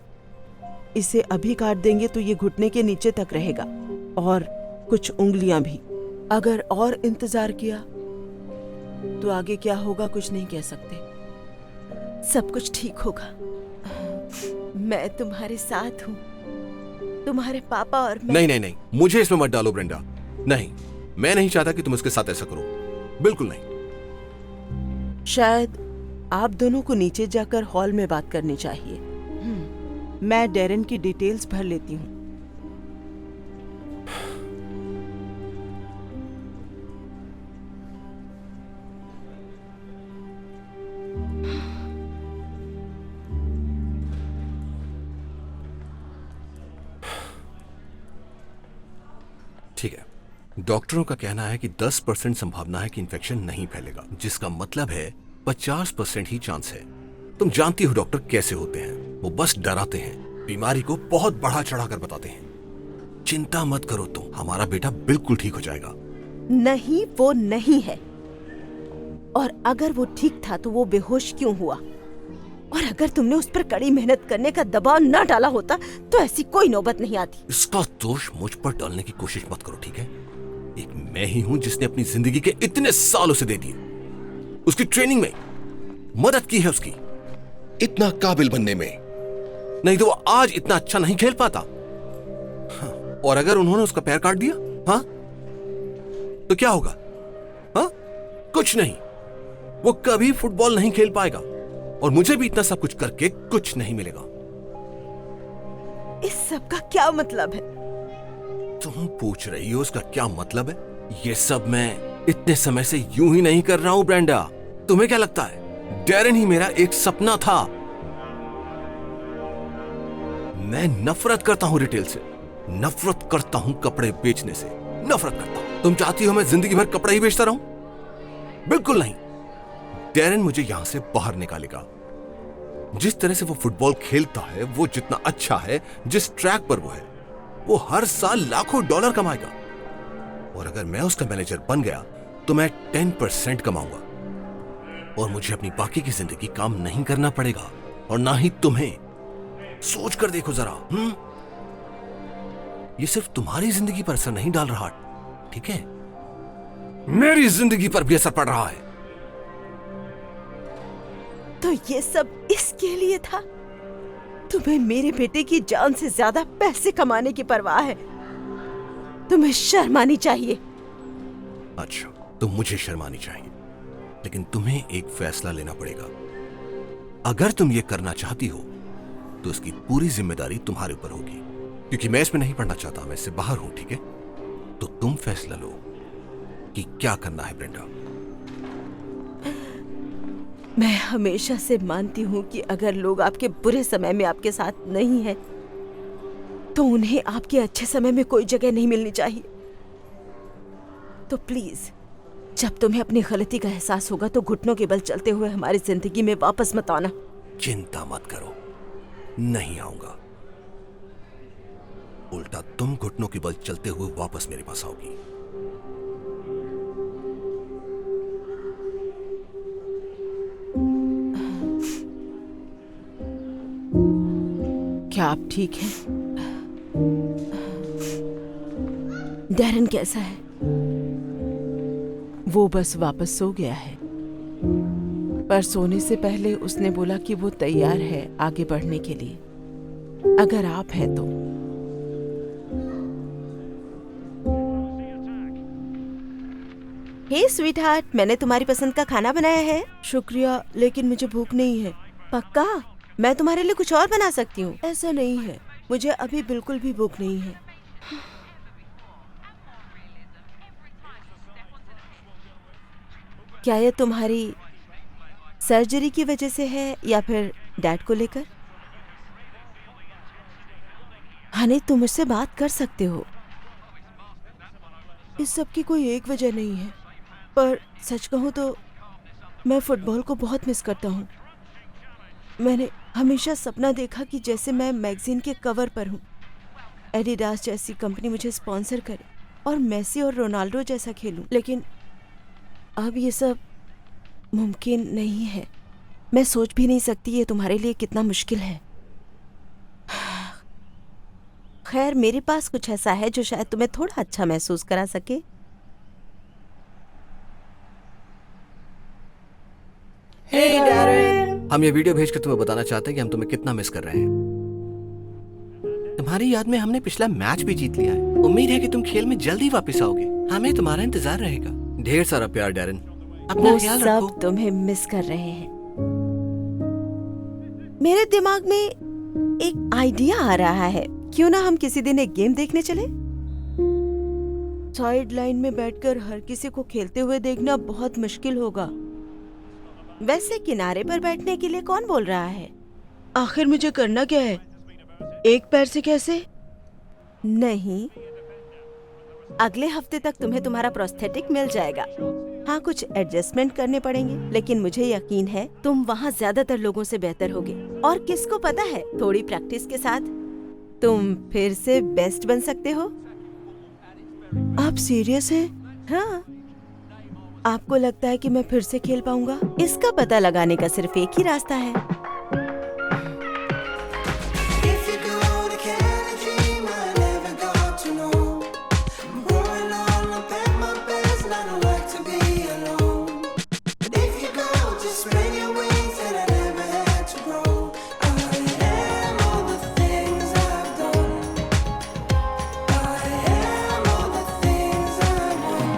Speaker 5: इसे अभी काट देंगे तो ये घुटने के नीचे तक रहेगा, और कुछ उंगलियां भी। अगर और इंतजार किया तो आगे क्या होगा कुछ नहीं कह सकते।
Speaker 8: सब कुछ ठीक होगा, मैं तुम्हारे साथ हूँ, तुम्हारे पापा और मैं।
Speaker 6: नहीं नहीं नहीं, मुझे इसमें मत डालो ब्रेंडा। नहीं, मैं नहीं चाहता कि तुम इसके साथ ऐसा करो। बिल्कुल नहीं।
Speaker 5: शायद आप दोनों को नीचे जाकर हॉल में बात करनी चाहिए। मैं डेरन की डिटेल्स भर लेती हूँ।
Speaker 6: ठीक है, डॉक्टरों का कहना है कि 10% संभावना है कि इंफेक्शन नहीं फैलेगा, जिसका मतलब है 50% ही चांस है। तुम जानती हो डॉक्टर कैसे होते हैं, वो बस डराते हैं, बीमारी को बहुत बढ़ा चढ़ाकर बताते हैं। चिंता मत करो तुम, हमारा बेटा बिल्कुल ठीक हो जाएगा।
Speaker 8: नहीं, वो नहीं है। और अगर वो ठीक था तो वो बेहोश क्यों हुआ? और अगर तुमने उस पर कड़ी मेहनत करने का दबाव न डाला होता तो ऐसी कोई नौबत नहीं आती।
Speaker 6: इसका दोष मुझ पर डालने की कोशिश मत करो, ठीक है? एक मैं ही हूं जिसने अपनी जिंदगी के इतने साल उसे दे दिए, उसकी ट्रेनिंग में मदद की है, उसकी इतना काबिल बनने में। नहीं तो वो आज इतना अच्छा नहीं खेल पाता। हाँ, और अगर उन्होंने उसका पैर काट दिया, हाँ, तो क्या होगा? हाँ, कुछ नहीं, वो कभी फुटबॉल नहीं खेल पाएगा और मुझे भी इतना सब कुछ करके कुछ नहीं मिलेगा।
Speaker 8: इस सब का क्या मतलब है?
Speaker 6: तुम पूछ रही हो उसका क्या मतलब है? ये सब मैं इतने समय से यूं ही नहीं कर रहा हूं ब्रेंडा। तुम्हें क्या लगता है डेरन ही मेरा एक सपना था? मैं नफरत करता हूं रिटेल से, नफरत करता हूं कपड़े बेचने से, नफरत करता हूं। तुम चाहती हो मैं जिंदगी भर कपड़े ही बेचता रहूं? बिल्कुल नहीं। डेरन मुझे यहां से बाहर निकालेगा। जिस तरह से वो फुटबॉल खेलता है, वो जितना अच्छा है, जिस ट्रैक पर वो है, वो हर साल लाखों डॉलर कमाएगा। और अगर मैं उसका मैनेजर बन गया तो मैं 10% कमाऊंगा और मुझे अपनी बाकी की जिंदगी काम नहीं करना पड़ेगा, और ना ही तुम्हें। सोच कर देखो जरा। ये सिर्फ तुम्हारी जिंदगी पर असर नहीं डाल रहा, ठीक है? मेरी जिंदगी पर भी असर पड़ रहा है।
Speaker 8: तो ये सब इसके लिए था? तुम्हें मेरे बेटे की जान से ज्यादा पैसे कमाने की परवाह है? तुम्हें शर्म आनी चाहिए।
Speaker 6: अच्छा, तो मुझे शर्म आनी चाहिए, लेकिन तुम्हें एक फैसला लेना पड़ेगा। अगर तुम ये करना चाहती हो तो इसकी पूरी जिम्मेदारी तुम्हारे ऊपर होगी, क्योंकि मैं इसमें नहीं पढ़ना चाहता, मैं इससे बाहर हूं, ठीक है? तो तुम फैसला लो कि क्या करना है ब्रेंडा।
Speaker 8: मैं हमेशा से मानती हूँ कि अगर लोग आपके बुरे समय में आपके साथ नहीं है तो उन्हें आपके अच्छे समय में कोई जगह नहीं मिलनी चाहिए। तो प्लीज, जब तुम्हें अपनी गलती का एहसास होगा तो घुटनों के बल चलते हुए हमारी जिंदगी में वापस मत आना।
Speaker 6: चिंता मत करो, नहीं आऊंगा। उल्टा तुम घुटनों के बल चलते हुए वापस मेरे पास आओगी।
Speaker 5: क्या आप ठीक हैं?
Speaker 8: डेरन कैसा है?
Speaker 5: वो बस वापस सो गया है, पर सोने से पहले उसने बोला कि वो तैयार है आगे बढ़ने के लिए, अगर आप हैं तो।
Speaker 8: हे स्वीटहार्ट, मैंने तुम्हारी पसंद का खाना बनाया है।
Speaker 5: शुक्रिया, लेकिन मुझे भूख नहीं है।
Speaker 8: पक्का? मैं तुम्हारे लिए कुछ और बना सकती हूँ।
Speaker 5: ऐसा नहीं है, मुझे अभी बिल्कुल भी भूख नहीं है।
Speaker 8: क्या ये तुम्हारी सर्जरी की वजह से है या फिर डैड को लेकर? हनी, तुम मुझसे बात कर सकते हो।
Speaker 5: इस सब की कोई एक वजह नहीं है, पर सच कहूँ तो मैं फुटबॉल को बहुत मिस करता हूँ। मैंने हमेशा सपना देखा कि जैसे मैं मैगजीन के कवर पर हूँ, एडिडास जैसी कंपनी मुझे स्पॉन्सर करे और मेसी और रोनाल्डो जैसा खेलूं। लेकिन अब ये सब मुमकिन नहीं है। मैं सोच भी नहीं सकती ये तुम्हारे लिए कितना मुश्किल है।
Speaker 8: खैर, मेरे पास कुछ ऐसा है जो शायद तुम्हें थोड़ा अच्छा महसूस करा सके।
Speaker 7: हम ये वीडियो भेजकर तुम्हें बताना चाहते हैं कि हम तुम्हें कितना मिस कर रहे हैं। तुम्हारी याद में हमने पिछला मैच भी जीत लिया है। उम्मीद है कि तुम खेल में जल्दी वापस आओगे। हमें तुम्हारा इंतजार रहेगा। ढेर सारा प्यार डेरन। अपना
Speaker 8: वो
Speaker 7: ख्याल
Speaker 8: सब
Speaker 7: रखो।
Speaker 8: तुम्हें मिस कर रहे हैं। मेरे दिमाग में एक आइडिया आ रहा है, क्यों ना हम किसी दिन एक गेम देखने चले? साइड लाइन में बैठकर हर किसी को खेलते हुए देखना बहुत मुश्किल होगा। वैसे किनारे पर बैठने के लिए कौन बोल रहा है? आखिर मुझे करना क्या है? एक पैर से कैसे? नहीं, अगले हफ्ते तक तुम्हें तुम्हारा प्रोस्थेटिक मिल जाएगा। हाँ, कुछ एडजस्टमेंट करने पड़ेंगे, लेकिन मुझे यकीन है तुम वहाँ ज्यादातर लोगों से बेहतर होगे। और किसको पता है, थोड़ी प्रैक्टिस के साथ तुम फिर से बेस्ट बन सकते हो। आप सीरियस हैं? हाँ। आपको लगता है कि मैं फिर से खेल पाऊंगा? इसका पता लगाने का सिर्फ एक ही रास्ता है।
Speaker 4: If you go to Canada, I never got to know. I'm growing all up at my best, and I don't like to be alone. But if you go, just spread your wings, and I never had to grow. I am all the things I've done. I am all the things I want.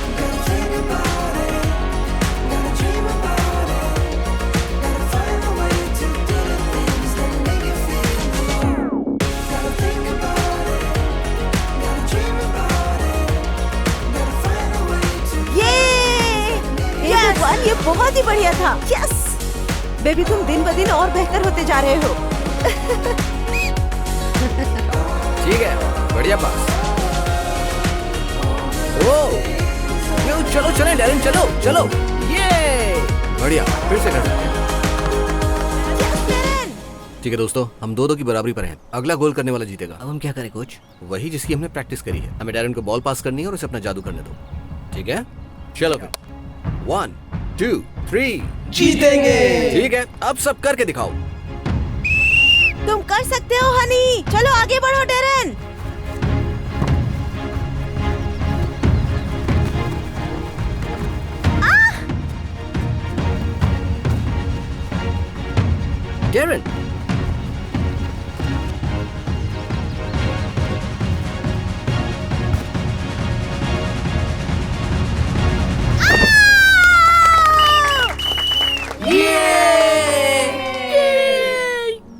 Speaker 4: Gotta think about it, gotta dream about it, gotta find a way to do the things that make you feel alone. Gotta think about it, gotta dream about it, gotta find a way to
Speaker 8: ये भगवान, ये बहुत ही बढ़िया था। Yes baby, तुम दिन ब दिन और बेहतर होते जा रहे हो।
Speaker 7: ठीक है, बढ़िया पास। ओ, यो, चलो चले डैरेन, चलो चलो। ये
Speaker 6: बढ़िया, फिर से कर सकते हैं। ठीक है दोस्तों, हम 2-2 की बराबरी पर हैं। अगला गोल करने वाला जीतेगा।
Speaker 7: अब हम क्या करें कोच?
Speaker 6: वही जिसकी हमने प्रैक्टिस करी है। हमें डैरेन को बॉल पास करनी है और उसे अपना जादू करने दो। ठीक है, चलो फिर 1 2 3
Speaker 7: जीतेंगे।
Speaker 6: ठीक है, अब सब करके दिखाओ।
Speaker 8: तुम कर सकते हो हनी, चलो आगे बढ़ो Darren.
Speaker 7: Darren,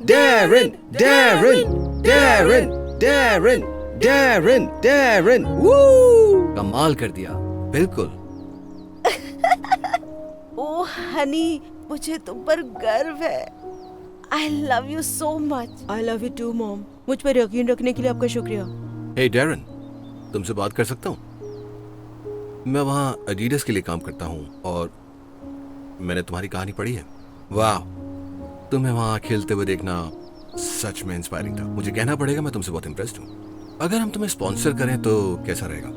Speaker 6: Darren Darren Darren Darren Darren Darren, कमाल कर दिया। बिल्कुल।
Speaker 8: ओ हनी, मुझे तुम पर गर्व है। I love you so much. I love you too mom. मुझ पर यकीन रखने के लिए आपका शुक्रिया।
Speaker 6: हे डैरेन, तुमसे बात कर सकता हूँ? मैं वहाँ एडिडास के लिए काम करता हूँ और मैंने तुम्हारी कहानी पढ़ी है। वाह, तुम्हें वहाँ खेलते हुए देखना सच में इंस्पायरिंग था। मुझे कहना पड़ेगा, मैं तुमसे बहुत इम्प्रेस्ड हूँ। अगर हम तुम्हें स्पॉन्सर करें तो कैसा रहेगा?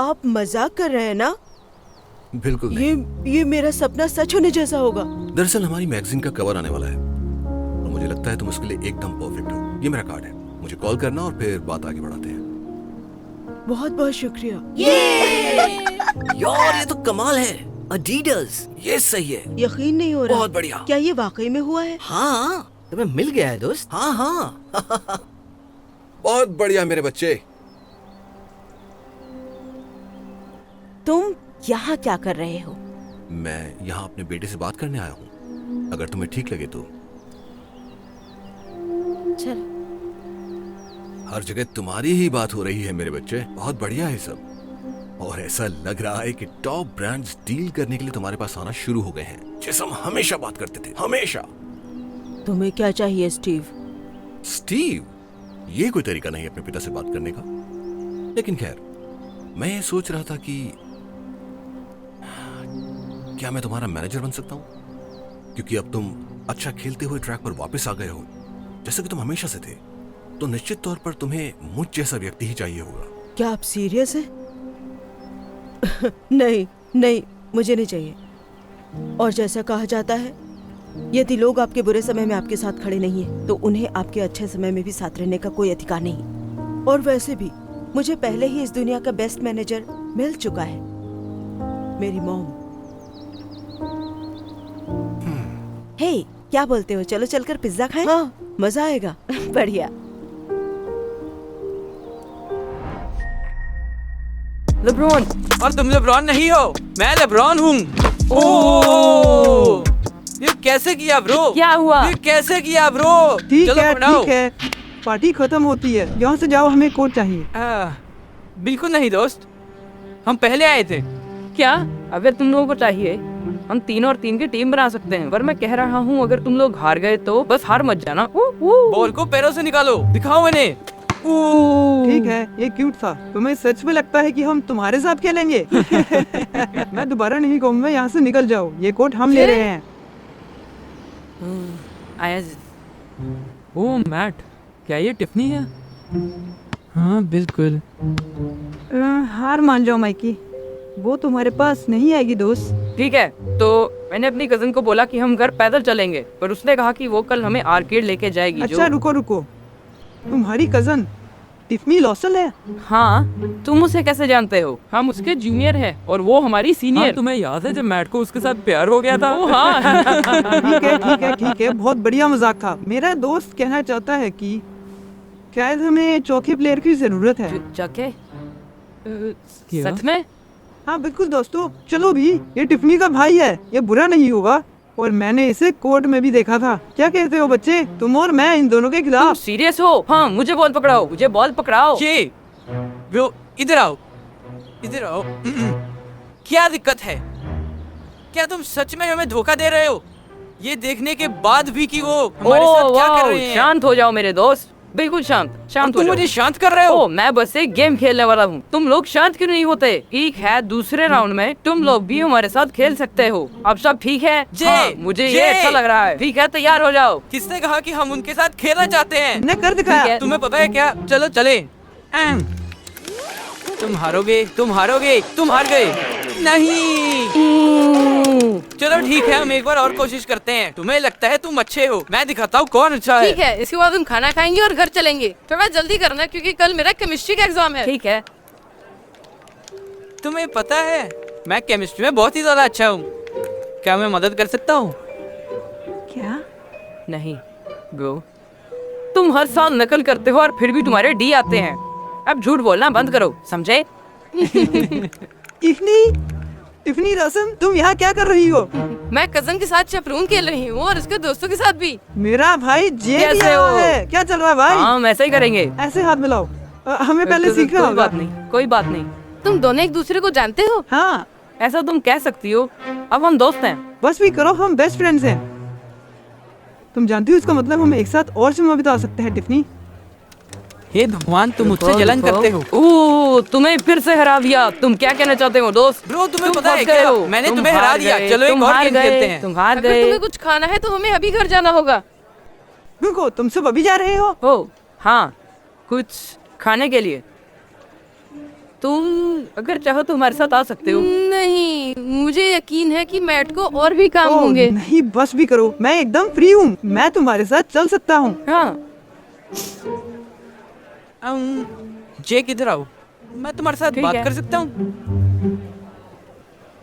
Speaker 8: आप मजाक कर रहे हैं ना?
Speaker 6: बिल्कुल नहीं।
Speaker 8: ये मेरा सपना सच होने जैसा होगा।
Speaker 6: दरअसल हमारी मैगजीन का कवर आने वाला है और मुझे लगता है तुम उसके लिए एकदम परफेक्ट हो। ये मेरा कार्ड है, मुझे कॉल करना और फिर बात आगे बढ़ाते हैं।
Speaker 8: बहुत बहुत शुक्रिया।
Speaker 7: यार ये तो कमाल है। एडिडास, ये सही है।
Speaker 8: यकीन नहीं हो रहा।
Speaker 6: बहुत बढ़िया।
Speaker 8: क्या ये वाकई में हुआ है?
Speaker 7: हाँ, तुम्हें मिल गया है दोस्त। हाँ हाँ।
Speaker 6: बहुत बढ़िया मेरे बच्चे।
Speaker 8: तुम यहाँ क्या कर रहे हो?
Speaker 6: मैं यहाँ अपने बेटे से बात करने आया हूँ, अगर तुम्हें ठीक लगे तो।
Speaker 8: चल।
Speaker 6: हर जगह तुम्हारी ही बात हो रही है मेरे बच्चे। बहुत बढ़िया है सब। और ऐसा लग रहा है कि टॉप ब्रांड्स डील करने के लिए तुम्हारे पास आना शुरू हो गए हैं, जैसे हम हमेशा बात करते थे, हमेशा।
Speaker 8: तुम्हें क्या चाहिए स्टीव?
Speaker 6: स्टीव? ये कोई तरीका नहीं अपने पिता से बात करने का। लेकिन खैर, मैं ये सोच रहा था कि क्या मैं तुम्हारा मैनेजर बन सकता हूं? क्योंकि अब तुम अच्छा खेलते हुए ट्रैक पर वापस आ गए हो, जैसे कि तुम हमेशा से थे, तो निश्चित तौर पर तुम्हें मुझ जैसा व्यक्ति ही चाहिए होगा।
Speaker 8: क्या आप सीरियस हैं? नहीं नहीं, मुझे नहीं चाहिए। और जैसा कहा जाता है, यदि लोग आपके बुरे समय में आपके साथ खड़े नहीं हैं, तो उन्हें आपके अच्छे समय में भी साथ रहने का कोई अधिकार नहीं। और वैसे भी मुझे पहले ही इस दुनिया का बेस्ट मैनेजर मिल चुका है, मेरी मॉम। हे, क्या बोलते हो? चलो चलकर पिज्जा खाएं? हाँ, मजा आएगा। बढ़िया।
Speaker 7: लेब्रॉन। और तुम लेब्रॉन नहीं हो, मैं लेब्रॉन हूँ। ओह, ये कैसे किया ब्रो?
Speaker 8: क्या हुआ?
Speaker 7: ये कैसे किया ब्रो?
Speaker 9: ठीक
Speaker 7: चलो
Speaker 9: है
Speaker 7: पढ़ाओ।
Speaker 9: ठीक है, पार्टी खत्म होती है, यहाँ से जाओ, हमें कोट चाहिए।
Speaker 7: बिल्कुल नहीं दोस्त, हम पहले आए थे।
Speaker 10: क्या? अगर तुम लोगों को चाहिए हम 3 और 3 की टीम बना सकते हैं, पर मैं कह रहा हूँ अगर तुम लोग हार गए तो बस हार मत जाना।
Speaker 7: बॉल को पैरों से निकालो, दिखाओ मैंने।
Speaker 9: ठीक है, ये क्यूट था। तुम्हें सच में लगता है कि हम तुम्हारे साथ खेलेंगे? मैं दोबारा नहीं कहूँगा, यहाँ से निकल जाओ, ये कोट हम ले रहे हैं।
Speaker 10: ओह मैट, क्या ये टिफनी है?
Speaker 9: हाँ बिल्कुल। हार मान जाओ माइकी, वो तुम्हारे पास नहीं आएगी दोस्त।
Speaker 10: ठीक है, तो मैंने अपनी कजन को बोला कि हम घर पैदल चलेंगे, पर उसने कहा कि वो कल हमें आर्केड लेके जाएगी।
Speaker 9: अच्छा रुको रुको, तुम्हारी कजन टिफनी लॉसल है?
Speaker 10: हाँ, तुम उसे कैसे जानते हो? हम उसके जूनियर हैं और वो हमारी सीनियर।
Speaker 2: हाँ, तुम्हें याद है जब मैट को उसके साथ प्यार हो गया था?
Speaker 10: हाँ।
Speaker 9: ठीक है ठीक है ठीक है, बहुत बढ़िया मजाक था। मेरा दोस्त कहना चाहता है कि शायद हमें चौथे प्लेयर की जरूरत है।
Speaker 10: जाके सच में?
Speaker 9: हाँ बिल्कुल दोस्तों, चलो भी, ये टिफनी का भाई है, ये बुरा नहीं होगा, और मैंने इसे कोर्ट में भी देखा था। क्या कहते हो बच्चे, तुम और मैं इन दोनों के
Speaker 10: तुम
Speaker 9: खिलाफ?
Speaker 10: सीरियस हो? हाँ, मुझे बॉल पकड़ाओ, मुझे बॉल पकड़ाओ।
Speaker 7: ये ब्रो, इधर आओ, इधर आओ। क्या दिक्कत है? क्या तुम सच में हमें धोखा दे रहे हो, ये देखने के बाद भी कि वो हमारे साथ क्या कर रहे हैं?
Speaker 10: शांत हो जाओ मेरे दोस्त, बिल्कुल शांत शांत हो
Speaker 7: तुम
Speaker 10: जाओ।
Speaker 7: मुझे शांत कर रहे हो?
Speaker 10: मैं बस एक गेम खेलने वाला हूँ, तुम लोग शांत क्यों नहीं होते? ठीक है, दूसरे राउंड में तुम लोग भी हमारे साथ खेल सकते हो। अब सब ठीक है? हाँ, मुझे ये अच्छा लग रहा है। ठीक है, तैयार हो जाओ।
Speaker 7: किसने कहा कि हम उनके साथ खेलना चाहते हैं?
Speaker 9: ने कर दिखाया।
Speaker 7: तुम्हें पता है क्या? चलो चले। तुम हारोगे, तुम हारोगे, तुम हार गए। नहीं, चलो ठीक है, हम एक बार और कोशिश करते हैं। तुम्हें लगता है तुम अच्छे हो, मैं दिखाता हूँ कौन अच्छा है।
Speaker 3: ठीक है, इसके बाद हम खाना खाएंगे और घर चलेंगे। थोड़ा जल्दी करना क्योंकि कल मेरा केमिस्ट्री का एग्जाम है।
Speaker 10: ठीक है।
Speaker 7: तुम्हें पता है मैं केमिस्ट्री में बहुत ही ज्यादा अच्छा हूँ, क्या मैं मदद कर सकता हूँ?
Speaker 9: क्या?
Speaker 10: नहीं ब्रो, तुम हर साल नकल करते हो और फिर भी तुम्हारे डी आते हैं। अब झूठ बोलना बंद करो, समझे?
Speaker 9: टिफनी रसम, तुम यहाँ क्या कर रही हो?
Speaker 3: मैं कजन के साथ चपरून खेल रही हूँ और उसके दोस्तों के साथ भी।
Speaker 9: मेरा भाई जे भी
Speaker 10: कैसे
Speaker 9: आया
Speaker 10: हो?
Speaker 9: है। क्या चल रहा है भाई?
Speaker 10: हम ऐसा ही करेंगे।
Speaker 9: ऐसे हाथ मिलाओ, हमें पहले सीखना
Speaker 10: कोई
Speaker 9: होगा।
Speaker 10: बात नहीं, कोई बात नहीं।
Speaker 3: तुम दोनों एक दूसरे को जानते हो?
Speaker 9: हाँ,
Speaker 10: ऐसा तुम कह सकती हो, अब हम दोस्त हैं।
Speaker 9: बस भी करो, हम बेस्ट फ्रेंड्स हैं। तुम जानती हो इसका मतलब हम एक साथ और समय बिता सकते हैं टिफनी।
Speaker 7: हे भगवान, तुम मुझसे जलन करते हो।
Speaker 10: ओह, तुम्हें फिर से हरा दिया। तुम क्या कहना चाहते हो दोस्त?
Speaker 7: ब्रो, तुम्हें
Speaker 10: तुम
Speaker 7: पता है
Speaker 10: फंस गए
Speaker 7: क्या?
Speaker 10: हो।
Speaker 7: मैंने
Speaker 10: तुम
Speaker 7: तुम्हें हरा
Speaker 10: हार
Speaker 7: दिया।
Speaker 10: गए,
Speaker 7: चलो एक
Speaker 10: तुम
Speaker 7: और
Speaker 10: हार
Speaker 7: गेम
Speaker 10: गए,
Speaker 7: खेलते हैं।
Speaker 10: तुम हार
Speaker 3: अगर
Speaker 10: गए।
Speaker 3: तुम्हें कुछ खाना है तो हमें अभी घर जाना होगा।
Speaker 9: रुको, तुम सब अभी जा रहे हो?
Speaker 10: ओ हाँ, कुछ खाने के लिए। तुम अगर चाहो तो हमारे साथ आ सकते हो।
Speaker 3: नहीं, मुझे यकीन है कि मैट को और भी काम
Speaker 9: ओह,
Speaker 3: होंगे।
Speaker 9: नहीं, बस भी करो, मैं एकदम फ्री हूँ, मैं तुम्हारे साथ चल सकता हूँ।
Speaker 10: हाँ,
Speaker 7: जे किधर आओ, मैं तुम्हारे साथ
Speaker 10: ठीक
Speaker 7: बात
Speaker 10: है।
Speaker 7: कर सकता हूँ।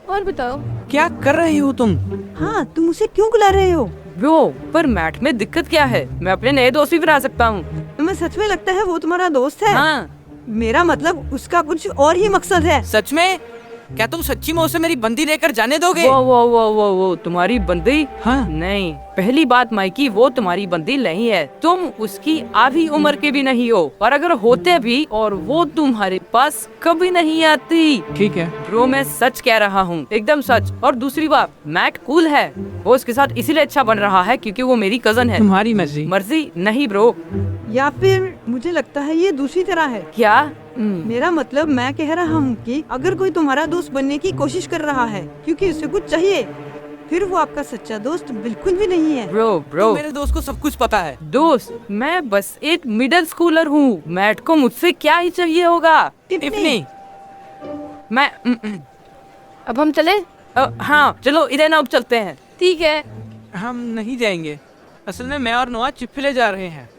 Speaker 3: और बताओ।
Speaker 7: क्या कर रहे हो तुम?
Speaker 9: हाँ, तुम उसे क्यों बुला रहे हो?
Speaker 10: ब्रो, पर मैट में दिक्कत क्या है? मैं अपने नए दोस्त भी बना सकता हूँ।
Speaker 9: तुम्हें सच में लगता है वो तुम्हारा दोस्त है?
Speaker 10: हाँ,
Speaker 9: मेरा मतलब उसका कुछ और ही मकसद है।
Speaker 7: सच में? क्या तुम सच्ची में उसे मेरी बंदी लेकर जाने दोगे?
Speaker 10: वो तुम्हारी बंदी?
Speaker 7: हाँ।
Speaker 10: नहीं, पहली बात माइकी, वो तुम्हारी बंदी नहीं है। तुम उसकी आधी उम्र के भी नहीं हो, और अगर होते भी और वो तुम्हारे पास कभी नहीं आती।
Speaker 7: ठीक है
Speaker 10: ब्रो, मैं सच कह रहा हूँ, एकदम सच। और दूसरी बात, मैट कूल है, वो उसके साथ इसीलिए अच्छा बन रहा है क्योंकि वो मेरी कजन है।
Speaker 7: तुम्हारी मर्जी।
Speaker 10: मर्जी नहीं ब्रो।
Speaker 9: या फिर मुझे लगता है ये दूसरी तरह है।
Speaker 10: क्या?
Speaker 9: मेरा मतलब मैं कह रहा हूँ कि अगर कोई तुम्हारा दोस्त बनने की कोशिश कर रहा है क्योंकि उसे कुछ चाहिए, फिर वो आपका सच्चा दोस्त बिल्कुल भी नहीं है।
Speaker 10: ब्रो,
Speaker 7: मेरे दोस्त को सब कुछ पता है।
Speaker 10: दोस्त, मैं बस एक मिडिल स्कूलर हूँ। मैट को मुझसे क्या ही चाहिए होगा?
Speaker 7: टिफनी,
Speaker 10: मैं
Speaker 3: अब हम चले?
Speaker 10: हाँ, चलो इधर ना, अब चलते हैं।
Speaker 3: ठीक है।
Speaker 7: हम नहीं जाएंगे। असल में मैं और नोआ चिपले जा रहे हैं,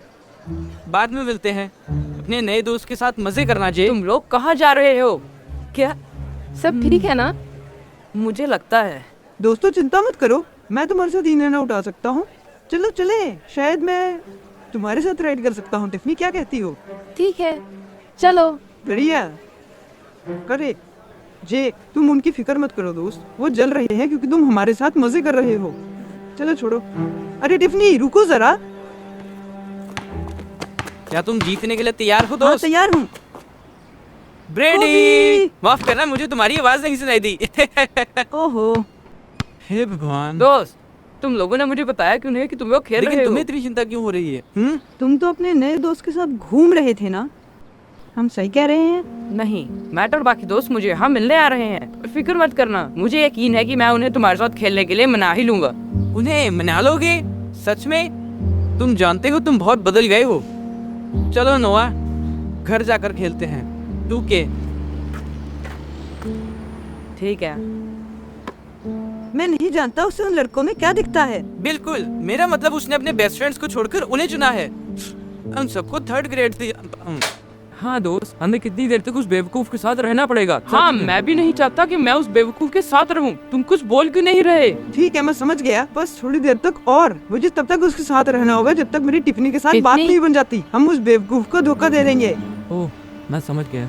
Speaker 7: बाद में मिलते हैं। अपने नए दोस्त के साथ मजे करना। जे,
Speaker 10: तुम लोग कहाँ जा रहे हो? क्या
Speaker 3: सब ठीक है ना?
Speaker 10: मुझे लगता है।
Speaker 9: दोस्तों चिंता मत करो, मैं तुम्हारे साथ इन्हें उठा सकता हूँ। चलो चले, शायद मैं तुम्हारे साथ राइड कर सकता हूँ। टिफनी, क्या कहती हो?
Speaker 3: ठीक है, चलो।
Speaker 9: बढ़िया, करेक्ट। जे तुम उनकी फिक्र मत करो दोस्त, वो जल रहे हैं क्योंकि तुम हमारे साथ मजे कर रहे हो। चलो छोड़ो। अरे टिफनी रुको जरा।
Speaker 7: क्या तुम जीतने के लिए तैयार हो
Speaker 8: हाँ
Speaker 7: दोस्त?
Speaker 8: तैयार हूँ।
Speaker 7: ब्रेडी,
Speaker 8: कॉफी।
Speaker 7: माफ करना, मुझे तुम्हारी आवाज नहीं सुनाई दी।
Speaker 8: ओहो,
Speaker 9: हे भगवान,
Speaker 10: दोस्त, तुम लोगों ने मुझे बताया क्यों नहीं कि तुम लोग खेल
Speaker 7: लेकिन
Speaker 10: रहे हो?
Speaker 7: तुम्हें इतनी चिंता क्यों हो रही है?
Speaker 8: तुम तो अपने नए दोस्त के साथ घूम रहे थे ना? हम सही कह रहे हैं?
Speaker 10: नहीं, मैट और बाकी दोस्त मुझे यहाँ मिलने आ रहे हैं। फिक्र मत करना, मुझे यकीन है कि मैं उन्हें तुम्हारे साथ खेलने के लिए मना ही लूंगा।
Speaker 7: उन्हें मना लोगे? सच में? तुम जानते हो तुम बहुत बदल गए हो। चलो नोआ, घर जाकर खेलते हैं। तू के?
Speaker 10: ठीक है।
Speaker 8: मैं नहीं जानता उसे उन लड़कों में क्या दिखता है।
Speaker 7: बिल्कुल, मेरा मतलब उसने अपने बेस्ट फ्रेंड्स को छोड़कर उन्हें चुना है। हम सबको थर्ड ग्रेड थी।
Speaker 10: हाँ दोस्त, हमें कितनी देर तक उस बेवकूफ के साथ रहना पड़ेगा? हाँ, मैं भी नहीं चाहता कि मैं उस बेवकूफ के साथ रहूं। तुम कुछ बोल क्यों नहीं रहे?
Speaker 9: ठीक है मैं समझ गया, बस थोड़ी देर तक और मुझे तब तक उसके साथ रहना होगा जब तक मेरी टिफनी के साथ बात
Speaker 10: टिफनी?
Speaker 9: नहीं बन जाती। हम उस बेवकूफ को धोखा दे देंगे।
Speaker 10: ओह, मैं समझ गया।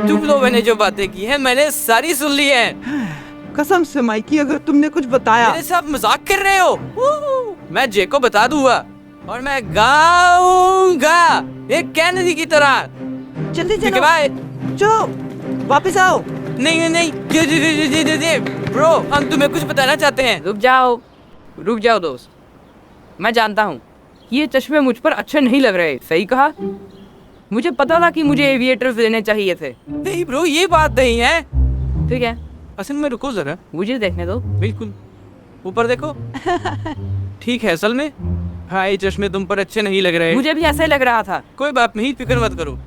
Speaker 7: तुम लोगों ने जो बातें की हैं मैंने सारी सुन ली हैं।
Speaker 9: कसम से माइकी, अगर तुमने कुछ बताया।
Speaker 7: मेरे साथ मजाक कर रहे हो? मैं जे को बता दूंगा और मैं गाऊंगा एक कैनेडी की तरह।
Speaker 8: जल्दी
Speaker 7: ठीक है,
Speaker 8: चलो।
Speaker 7: बाय।
Speaker 8: जो वापस आओ।
Speaker 7: नहीं नहीं, ब्रो, हम तुम्हें कुछ बताना चाहते हैं।
Speaker 10: रुक जाओ दोस्त। मैं जानता हूँ ये चश्मे मुझ पर अच्छे नहीं लग रहे। सही कहा, मुझे पता था कि मुझे एविएटर्स लेने चाहिए थे।
Speaker 7: नहीं ब्रो, ये बात नहीं है।
Speaker 10: ठीक है,
Speaker 7: असल में रुको जरा।
Speaker 10: मुझे देखने दो।
Speaker 7: बिल्कुल, ऊपर देखो। ठीक है, असल में हाँ, ये चश्मे तुम पर अच्छे नहीं लग रहे।
Speaker 10: मुझे भी ऐसा ही लग रहा था।
Speaker 7: कोई बात नहीं, फिक्र मत करो।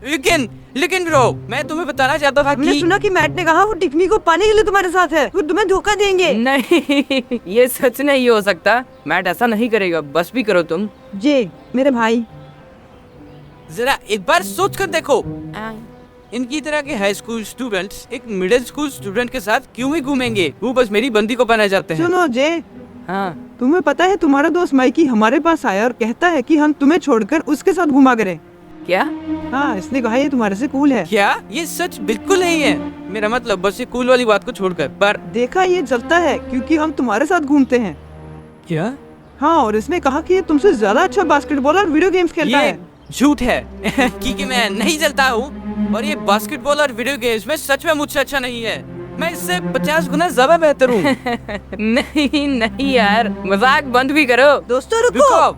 Speaker 7: लेकिन ब्रो, मैं तुम्हें बताना चाहता था
Speaker 8: हमने
Speaker 7: कि
Speaker 8: सुना कि मैट ने कहा वो टिफनी को पाने के लिए तुम्हारे साथ है। वो तुम्हें धोखा देंगे।
Speaker 10: नहीं, ये सच नहीं हो सकता। मैट ऐसा नहीं करेगा। बस भी करो तुम।
Speaker 8: जे मेरे भाई,
Speaker 7: जरा एक बार सोच कर देखो, इनकी तरह के हाई स्कूल स्टूडेंट्स एक मिडिल स्कूल स्टूडेंट के साथ क्यों ही घूमेंगे? वो बस मेरी बंदी को पाना चाहते हैं।
Speaker 9: सुनो जे,
Speaker 10: हाँ,
Speaker 9: तुम्हें पता है तुम्हारा दोस्त माइकी हमारे पास आया और कहता है कि हम तुम्हें छोड़कर उसके साथ घुमा करें।
Speaker 10: क्या?
Speaker 9: हाँ, इसने कहा ये तुम्हारे से कूल है।
Speaker 7: क्या? ये सच बिल्कुल नहीं है। मेरा मतलब बस ये कूल वाली बात को छोड़कर। पर
Speaker 9: देखा, ये जलता है क्योंकि हम तुम्हारे साथ घूमते हैं।
Speaker 7: क्या?
Speaker 9: हाँ, और इसने कहा कि ये तुमसे ज्यादा अच्छा बास्केटबॉल और वीडियो गेम्स खेलता
Speaker 7: ये
Speaker 9: है।
Speaker 7: झूठ है। क्योंकि मैं नहीं जलता हूँ और ये बास्केटबॉल और वीडियो गेम्स में सच में मुझसे अच्छा नहीं है। मैं इससे 50 गुना ज्यादा बेहतर हूँ।
Speaker 10: नहीं यार, मजाक बंद भी करो।
Speaker 8: दोस्तों रुको।
Speaker 7: रुको।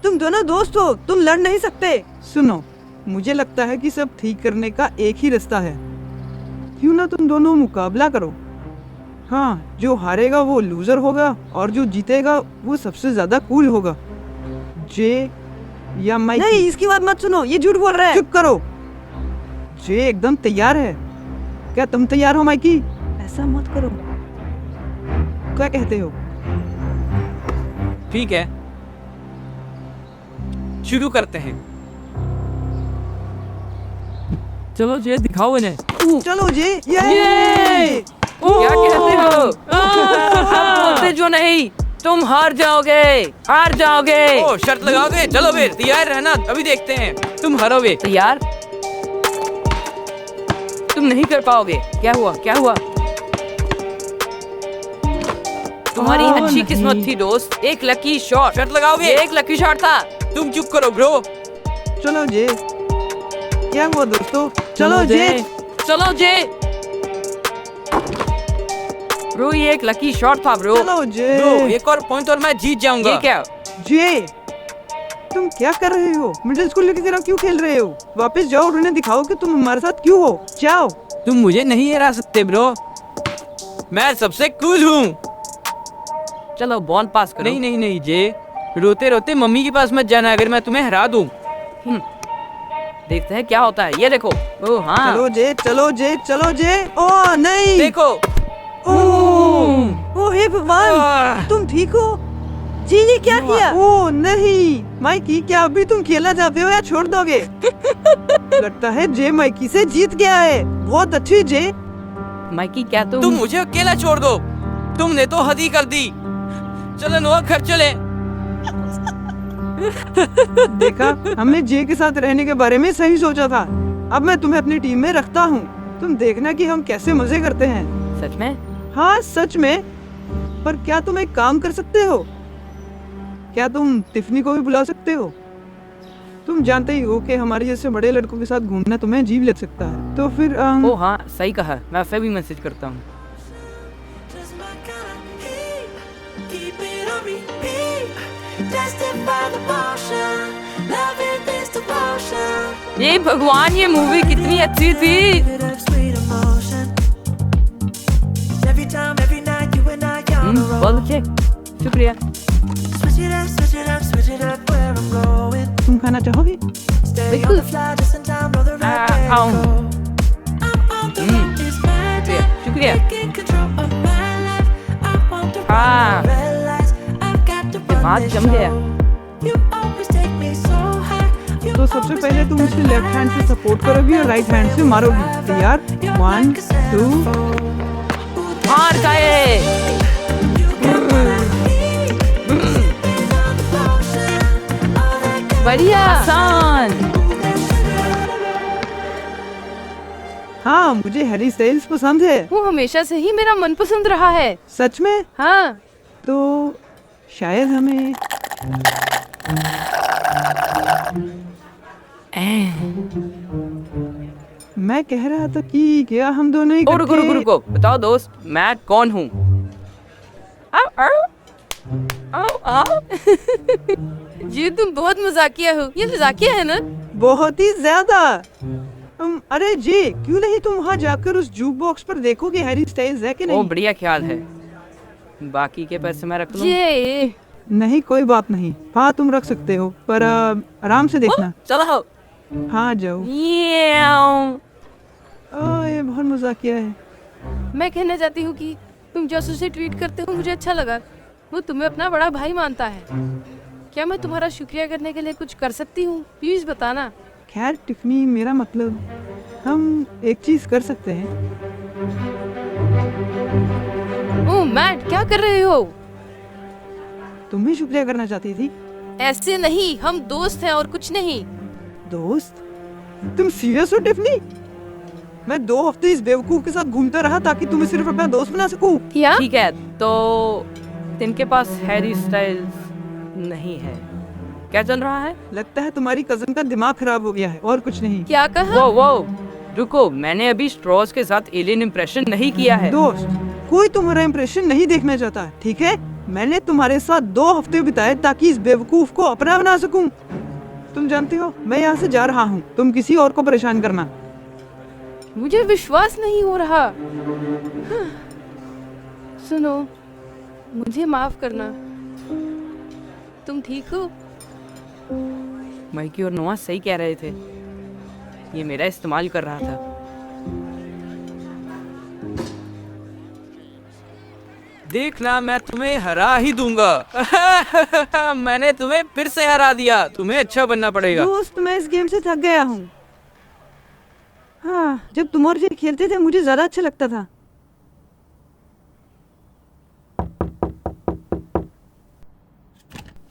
Speaker 8: तुम दोनों दोस्त हो, तुम लड़ नहीं सकते।
Speaker 9: सुनो, मुझे लगता है कि सब ठीक करने का एक ही रास्ता है। क्यों ना तुम दोनों मुकाबला करो। हाँ, जो हारेगा वो लूजर होगा और जो जीतेगा वो सबसे ज्यादा कूल होगा। जे या माइकी?
Speaker 8: नहीं, इसकी बात मत सुनो, ये झूठ बोल रहा है।
Speaker 9: चुप करो। जे एकदम तैयार है। क्या तुम तैयार हो माइकी?
Speaker 8: ऐसा मत करो।
Speaker 9: क्या कहते हो?
Speaker 7: ठीक है, शुरू करते हैं।
Speaker 10: चलो जे, दिखाओ इन्हें।
Speaker 9: चलो जे।
Speaker 10: ये! क्या कहते हो? अब बोलते जो नहीं, तुम हार जाओगे।
Speaker 7: ओ, शर्त लगाओगे? चलो फिर तैयार रहना, अभी देखते हैं। तुम हारोगे।
Speaker 10: तैयार? तुम नहीं कर पाओगे। क्या हुआ? तुम्हारी अच्छी किस्मत थी दोस्त। एक लकी शॉट।
Speaker 7: शर्त लगाओगे?
Speaker 10: ये एक लकी शॉट था।
Speaker 7: तुम चुप करो ब्रो।
Speaker 9: चलो जे। क्या हुआ दोस्तों? चलो जे।
Speaker 10: ब्रो, ये एक लकी शॉट था ब्रो।
Speaker 9: चलो जे।
Speaker 7: ब्रो, एक और पॉइंट और मैं जीत जाऊंगा।
Speaker 10: ये क्या?
Speaker 9: जे, तुम क्या कर रहे हो? मिडिल स्कूल की तरह क्यों खेल रहे हो? वापस जाओ और उन्हें दिखाओ कि तुम हमारे साथ क्यों हो। जाओ।
Speaker 7: तुम मुझे नहीं हरा सकते ब्रो, मैं सबसे कूल हूँ।
Speaker 10: चलो बॉल पास करो।
Speaker 7: नहीं जे, रोते रोते मम्मी के पास मत जाना अगर मैं तुम्हें हरा दूं।
Speaker 10: देखते हैं क्या होता है। ये देखो। ओ हाँ,
Speaker 9: चलो जे। ओ नहीं।
Speaker 7: देखो।
Speaker 8: ओ हे भगवान, तुम ठीक हो? जी क्या किया?
Speaker 9: ओ नहीं माइकी, क्या अभी तुम खेलना चाहते हो या छोड़ दोगे? लगता है जे माइकी से जीत गया है। बहुत अच्छी जे।
Speaker 10: माइकी, क्या
Speaker 7: तुम मुझे अकेला छोड़ दो, तुमने तो हद ही कर दी। चलो नोआ, घर चले।
Speaker 9: देखा, हमने जे के साथ रहने के बारे में सही सोचा था। अब मैं तुम्हें अपनी टीम में रखता हूँ। तुम देखना कि हम कैसे मजे करते हैं।
Speaker 10: सच में?
Speaker 9: हाँ सच में। पर क्या तुम एक काम कर सकते हो? क्या तुम टिफनी को भी बुला सकते हो? तुम जानते ही हो कि हमारे जैसे बड़े लड़कों के साथ घूमना तुम्हें अजीब लग सकता है, तो फिर
Speaker 10: ओ हाँ सही कहा, मैं उसे भी मैसेज करता हूँ। ये भगवान, ये मूवी कितनी अच्छी थी। बहुत अच्छे, शुक्रिया।
Speaker 9: तुम खाना चाहोगे?
Speaker 10: बिल्कुल। आओ। शुक्रिया। हाँ, बात जम गया।
Speaker 9: तो सबसे पहले तुम उसे लेफ्ट हैंड से सपोर्ट करोगी और राइट हैंड से मारोगी। तैयार? 1 2
Speaker 10: मार खाए। बढ़िया, आसान।
Speaker 9: हाँ, मुझे हैरी स्टाइल्स पसंद है।
Speaker 3: वो हमेशा से ही मेरा मनपसंद रहा है।
Speaker 9: सच में?
Speaker 3: हाँ।
Speaker 9: तो शायद हमें मैं कह रहा था कि क्या हम दोनों ही
Speaker 10: रुको रुको रुको, बताओ दोस्त, मैं कौन हूँ?
Speaker 3: ये तुम बहुत मजाकिया हो। ये मजाकिया है ना?
Speaker 9: बहुत ही ज्यादा। अरे जी, क्यों नहीं तुम वहाँ जाकर उस जूक बॉक्स पर देखो कि हैरी स्टाइल्स है कि नहीं?
Speaker 10: ओ बढ़िया ख्याल है। बाकी के पैसे मैं रख लूं?
Speaker 3: ये
Speaker 9: नहीं, कोई बात नहीं। हाँ तुम रख सकते हो, पर आराम से देखना।
Speaker 10: चलो।
Speaker 9: हाँ जाओ। ये बहुत मजाकिया है।
Speaker 3: मैं कहना चाहती हूँ कि तुम जैसे उसे ट्रीट करते हो मुझे अच्छा लगा। वो तुम्हें अपना बड़ा भाई मानता है। क्या मैं तुम्हारा शुक्रिया करने के लिए कुछ कर सकती हूँ? प्लीज बताना।
Speaker 9: खैर टिफनी, मेरा मतलब हम एक चीज कर सकते हैं।
Speaker 3: ओह मैट, क्या कर रहे हो?
Speaker 9: तुम भी शुक्रिया करना चाहती थी?
Speaker 3: ऐसे नहीं, हम दोस्त हैं और कुछ नहीं।
Speaker 9: दोस्त? तुम सीरियस हो टिफनी? मैं 2 हफ्ते इस बेवकूफ के साथ घूमता रहा ताकि तुम्हें सिर्फ अपना दोस्त बना सकूं।
Speaker 3: क्या?
Speaker 10: ठीक है, तो इनके पास हैरी स्टाइल्स नहीं है। क्या चल रहा है?
Speaker 9: लगता है तुम्हारी कजन का दिमाग खराब हो गया है, और कुछ नहीं।
Speaker 3: क्या कहा?
Speaker 10: वो रुको, मैंने अभी स्ट्रॉस के साथ एलियन इंप्रेशन नहीं किया है।
Speaker 9: दोस्त, कोई तुम्हारा इंप्रेशन नहीं देखना चाहता, ठीक है? मैंने तुम्हारे साथ 2 हफ्ते बिताए ताकि इस बेवकूफ को अपना बना सकूं। तुम जानते हो, मैं यहाँ से जा रहा हूँ। तुम किसी और को परेशान करना।
Speaker 3: मुझे विश्वास नहीं हो रहा। सुनो, मुझे माफ करना। तुम ठीक हो?
Speaker 10: माइकी और नोआ सही कह रहे थे। ये मेरा इस्तेमाल कर रहा था। देखना, मैं तुम्हें हरा ही दूंगा। मैंने तुम्हें फिर से हरा दिया। तुम्हें अच्छा बनना पड़ेगा।
Speaker 9: दोस्त, मैं इस गेम से थक गया हूँ। हाँ, जब तुम और फिर खेलते थे मुझे ज्यादा अच्छा लगता था।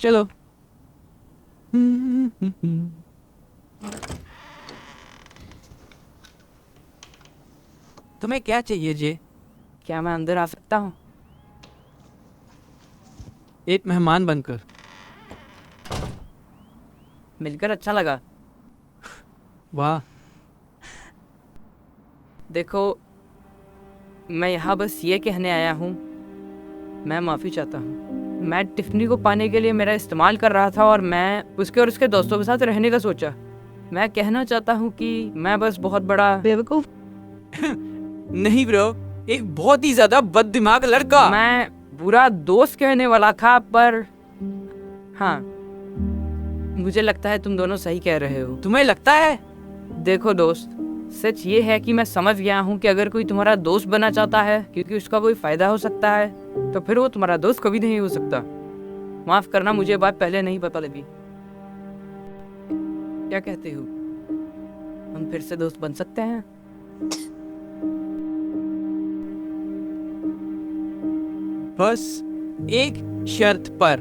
Speaker 7: चलो। तुम्हें क्या चाहिए जे?
Speaker 10: क्या मैं अंदर आ सकता हूँ?
Speaker 7: एक मेहमान बनकर।
Speaker 10: मिलकर अच्छा लगा।
Speaker 7: वाह।
Speaker 10: देखो, मैं यहाँ बस ये कहने आया हूँ, मैं माफ़ी चाहता हूँ। मैं टिफनी को पाने के लिए मेरा इस्तेमाल कर रहा था और मैं उसके और उसके दोस्तों के साथ रहने का सोचा। मैं कहना चाहता हूँ कि मैं बस बहुत बड़ा
Speaker 9: बेवकूफ
Speaker 7: नहीं ब्रो, एक बहुत ही ज्यादा बददिमाग लड़का।
Speaker 10: मैं बुरा दोस्त कहने वाला था, पर हाँ, मुझे लगता है तुम दोनों सही कह रहे हो।
Speaker 7: तुम्हें लगता है?
Speaker 10: देखो दोस्त, सच ये है कि मैं समझ गया हूँ कि अगर कोई तुम्हारा दोस्त बनना चाहता है क्योंकि उसका कोई फायदा हो सकता है, तो फिर वो तुम्हारा दोस्त कभी नहीं हो सकता। माफ करना, मुझे बात पहले नहीं पता लगी। क्या कहते हो, हम फिर से दोस्त बन सकते हैं?
Speaker 7: बस एक शर्त पर।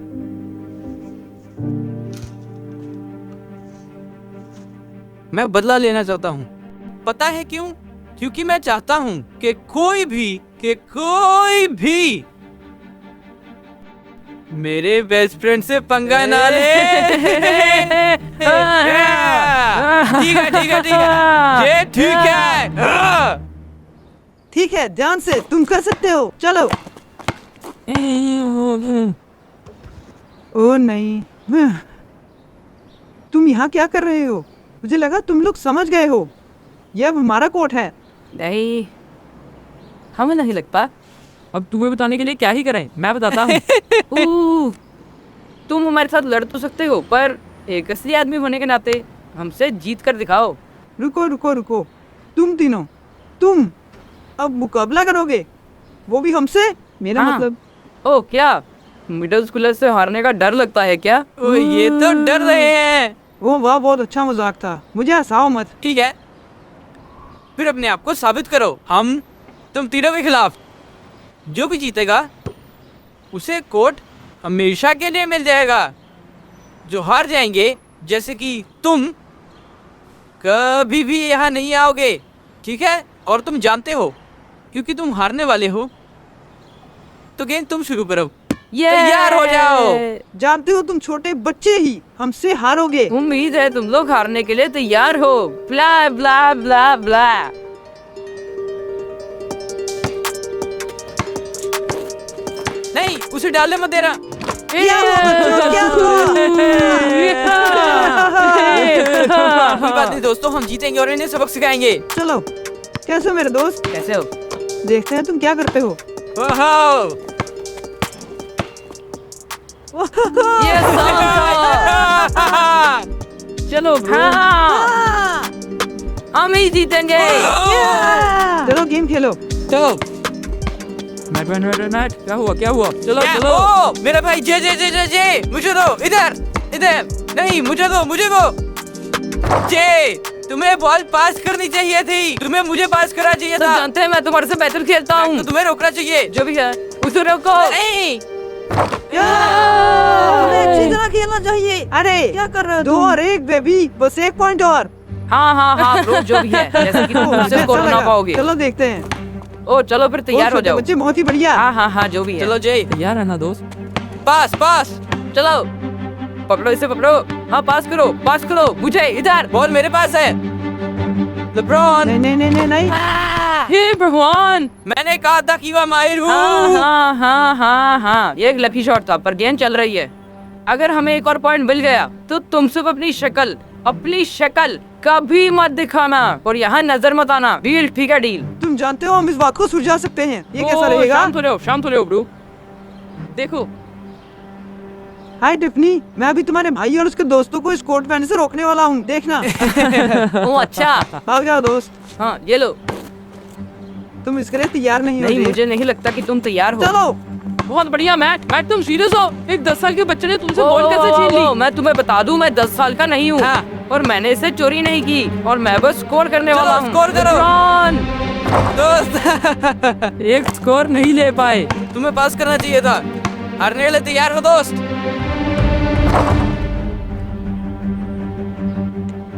Speaker 7: मैं बदला लेना चाहता हूँ। पता है क्यों? क्योंकि मैं चाहता हूँ कि कोई भी मेरे बेस्ट फ्रेंड से पंगा ना ले। ठीक है ये ठीक है।
Speaker 9: ठीक है, ध्यान से, तुम कर सकते हो, चलो। ओ नहीं, तुम यहाँ क्या कर रहे हो? मुझे लगा तुम लोग समझ गए हो। यह अब हमारा कोर्ट है।
Speaker 10: नहीं, हमें नहीं लगता।
Speaker 7: अब तुम्हें बताने के लिए क्या ही करें, मैं बताता हूँ।
Speaker 10: तुम हमारे साथ लड़ तो सकते हो, पर एक असली आदमी होने के नाते हमसे जीत कर दिखाओ।
Speaker 9: रुको, तुम तीनों, तुम अब मुकाबला करोगे, वो भी हमसे? मेरा
Speaker 10: हाँ।
Speaker 9: मतलब।
Speaker 10: ओ क्या, मिडिल स्कूलर से हारने का डर लगता है क्या?
Speaker 7: ओ, ये तो डर रहे हैं।
Speaker 9: वो वाह, बहुत अच्छा मजाक था, मुझे हंसाओ मत।
Speaker 7: ठीक है, फिर अपने आप को साबित करो। तुम तीनों के खिलाफ। जो भी जीतेगा उसे कोर्ट हमेशा के लिए मिल जाएगा। जो हार जाएंगे, जैसे कि तुम, कभी भी यहाँ नहीं आओगे, ठीक है? और तुम जानते हो, क्योंकि तुम हारने वाले हो, तो गेम तुम शुरू करो। तैयार हो जाओ।
Speaker 9: जानते हो तुम छोटे बच्चे ही हमसे हारोगे।
Speaker 10: उम्मीद है तुम लोग हारने के लिए तैयार हो। ब्ला ब्ला ब्ला ब्ला।
Speaker 7: नहीं, उसे डालने मत देना।
Speaker 9: क्या हुआ बच्चों, क्या हुआ?
Speaker 7: कोई बात नहीं दोस्तों, हम जीतेंगे और इन्हें सबक सिखाएंगे।
Speaker 9: चलो, कैसे हो मेरे दोस्त?
Speaker 10: कैसे हो?
Speaker 9: देखते हैं तुम क्या करते हो।
Speaker 10: ये चलो ब्रो, हम ही जीतेंगे।
Speaker 9: चलो गेम खेलो।
Speaker 7: चलो। क्या हुआ? चलो। मेरा भाई जे, मुझे दो, इधर। नहीं, मुझे दो। जे, तुम्हें बॉल पास करनी चाहिए थी, तुम्हें मुझे पास करना चाहिए
Speaker 10: तुम
Speaker 7: था।
Speaker 10: जानते हैं मैं तुम्हारे से बेहतर खेलता हूँ।
Speaker 7: तो तुम्हें रोकना चाहिए।
Speaker 10: जो भी है उसे रोको।
Speaker 7: नहीं।
Speaker 8: अच्छी तरह खेलना चाहिए।
Speaker 9: अरे
Speaker 8: क्या कर रहे हो
Speaker 9: 2 और 1 बेबी, बस 1 पॉइंट और।
Speaker 10: हाँ ब्रो, जो भी है, जैसे कि तुम
Speaker 9: मुझे
Speaker 10: मुझसे
Speaker 9: अच्छा
Speaker 10: स्कोर बना
Speaker 9: लगा।
Speaker 10: पाओगे।
Speaker 9: चलो देखते हैं।
Speaker 10: ओ चलो फिर तैयार हो
Speaker 9: छोटे
Speaker 10: जाओ।
Speaker 9: बच्चे बहुत ही बढ़िया।
Speaker 10: हाँ जो भी है।
Speaker 7: चलो जय,
Speaker 2: तैयार है ना दोस्त?
Speaker 7: पास।
Speaker 10: चलो पकड़ो, इसे पकड़ो। हाँ पास करो मुझे इधर।
Speaker 7: बॉल मेरे पास है। लेब्रॉन।
Speaker 9: नहीं।
Speaker 10: हे भगवान,
Speaker 7: मैंने कहा था कि वह माहिर हूँ।
Speaker 10: हाँ, ये एक लकी शॉट था, पर गेम चल रही है। अगर हमें एक और पॉइंट मिल गया तो तुम सब अपनी शक्ल कभी मत दिखाना और यहाँ नजर मत आना। डील ठीक है? डील।
Speaker 9: तुम जानते हो हम इस बात को सुलझा सकते हैं। ये कैसा रहेगा?
Speaker 10: शांत हो रहे हो ब्रो। देखो,
Speaker 9: हाय टिफनी, मैं अभी तुम्हारे भाई और उसके दोस्तों को इस कोर्ट पैन से रोकने वाला हूँ, देखना।
Speaker 10: ओ अच्छा।
Speaker 9: भाग जाओ दोस्त।
Speaker 10: हाँ ये लो।
Speaker 9: तुम इसके लिए तैयार नहीं हो?
Speaker 10: नहीं, मुझे नहीं लगता कि तुम तैयार हो।
Speaker 9: चलो।
Speaker 10: बहुत बढ़िया मैट, तुम सीरियस हो? एक 10 साल के बच्चे ने तुमसे बॉल कैसे छीन ली? मैं तुम्हें बता दूं, मैं 10 साल का नहीं हूँ।
Speaker 7: हाँ।
Speaker 10: और मैंने इसे चोरी नहीं की, और मैं बस स्कोर करने वाला हूँ।
Speaker 7: स्कोर करो। दोस्त।
Speaker 10: एक स्कोर नहीं ले पाए।
Speaker 7: तुम्हें पास करना चाहिए था। हारने के लिए तैयार हो दोस्त?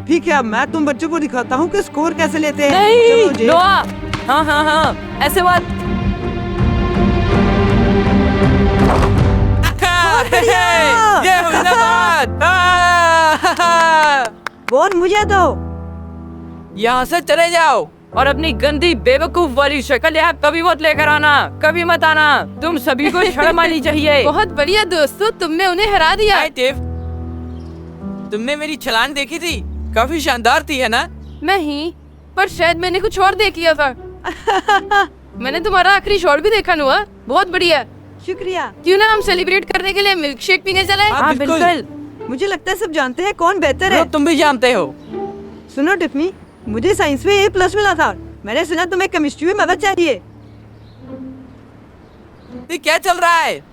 Speaker 9: ठीक है, अब मैं तुम बच्चों को दिखाता हूँ कि स्कोर कैसे लेते हैं।
Speaker 10: नहीं,
Speaker 9: चलो जे।
Speaker 10: नोआ। हाँ, ऐसे बात।
Speaker 7: ये हुई ना बात।
Speaker 8: बॉल मुझे दो।
Speaker 7: यहाँ से चले जाओ।
Speaker 10: और अपनी गंदी बेवकूफ वाली शक्ल यहाँ कभी मत लेकर आना, कभी मत आना। तुम सभी को शर्म आनी चाहिए। बहुत बढ़िया दोस्तों, तुमने उन्हें हरा दिया।
Speaker 7: हाय टिफ, तुमने मेरी छलांग देखी थी? काफी शानदार थी, है ना?
Speaker 3: नहीं, पर शायद मैंने कुछ और देख लिया था। मैंने तुम्हारा आखिरी शॉट भी देखा नुआ, बहुत बढ़िया।
Speaker 8: शुक्रिया।
Speaker 3: क्यों ना हम सेलिब्रेट करने के लिए मिल्क शेक पीने चले?
Speaker 7: हाँ, बिल्कुल।
Speaker 8: मुझे लगता है सब जानते हैं कौन बेहतर है।
Speaker 7: तुम भी जानते हो।
Speaker 8: सुनो टिफनी, मुझे साइंस में A+ मिला था। मैंने सुना तुम्हें केमिस्ट्री में मदद चाहिए।
Speaker 7: ये क्या चल रहा है?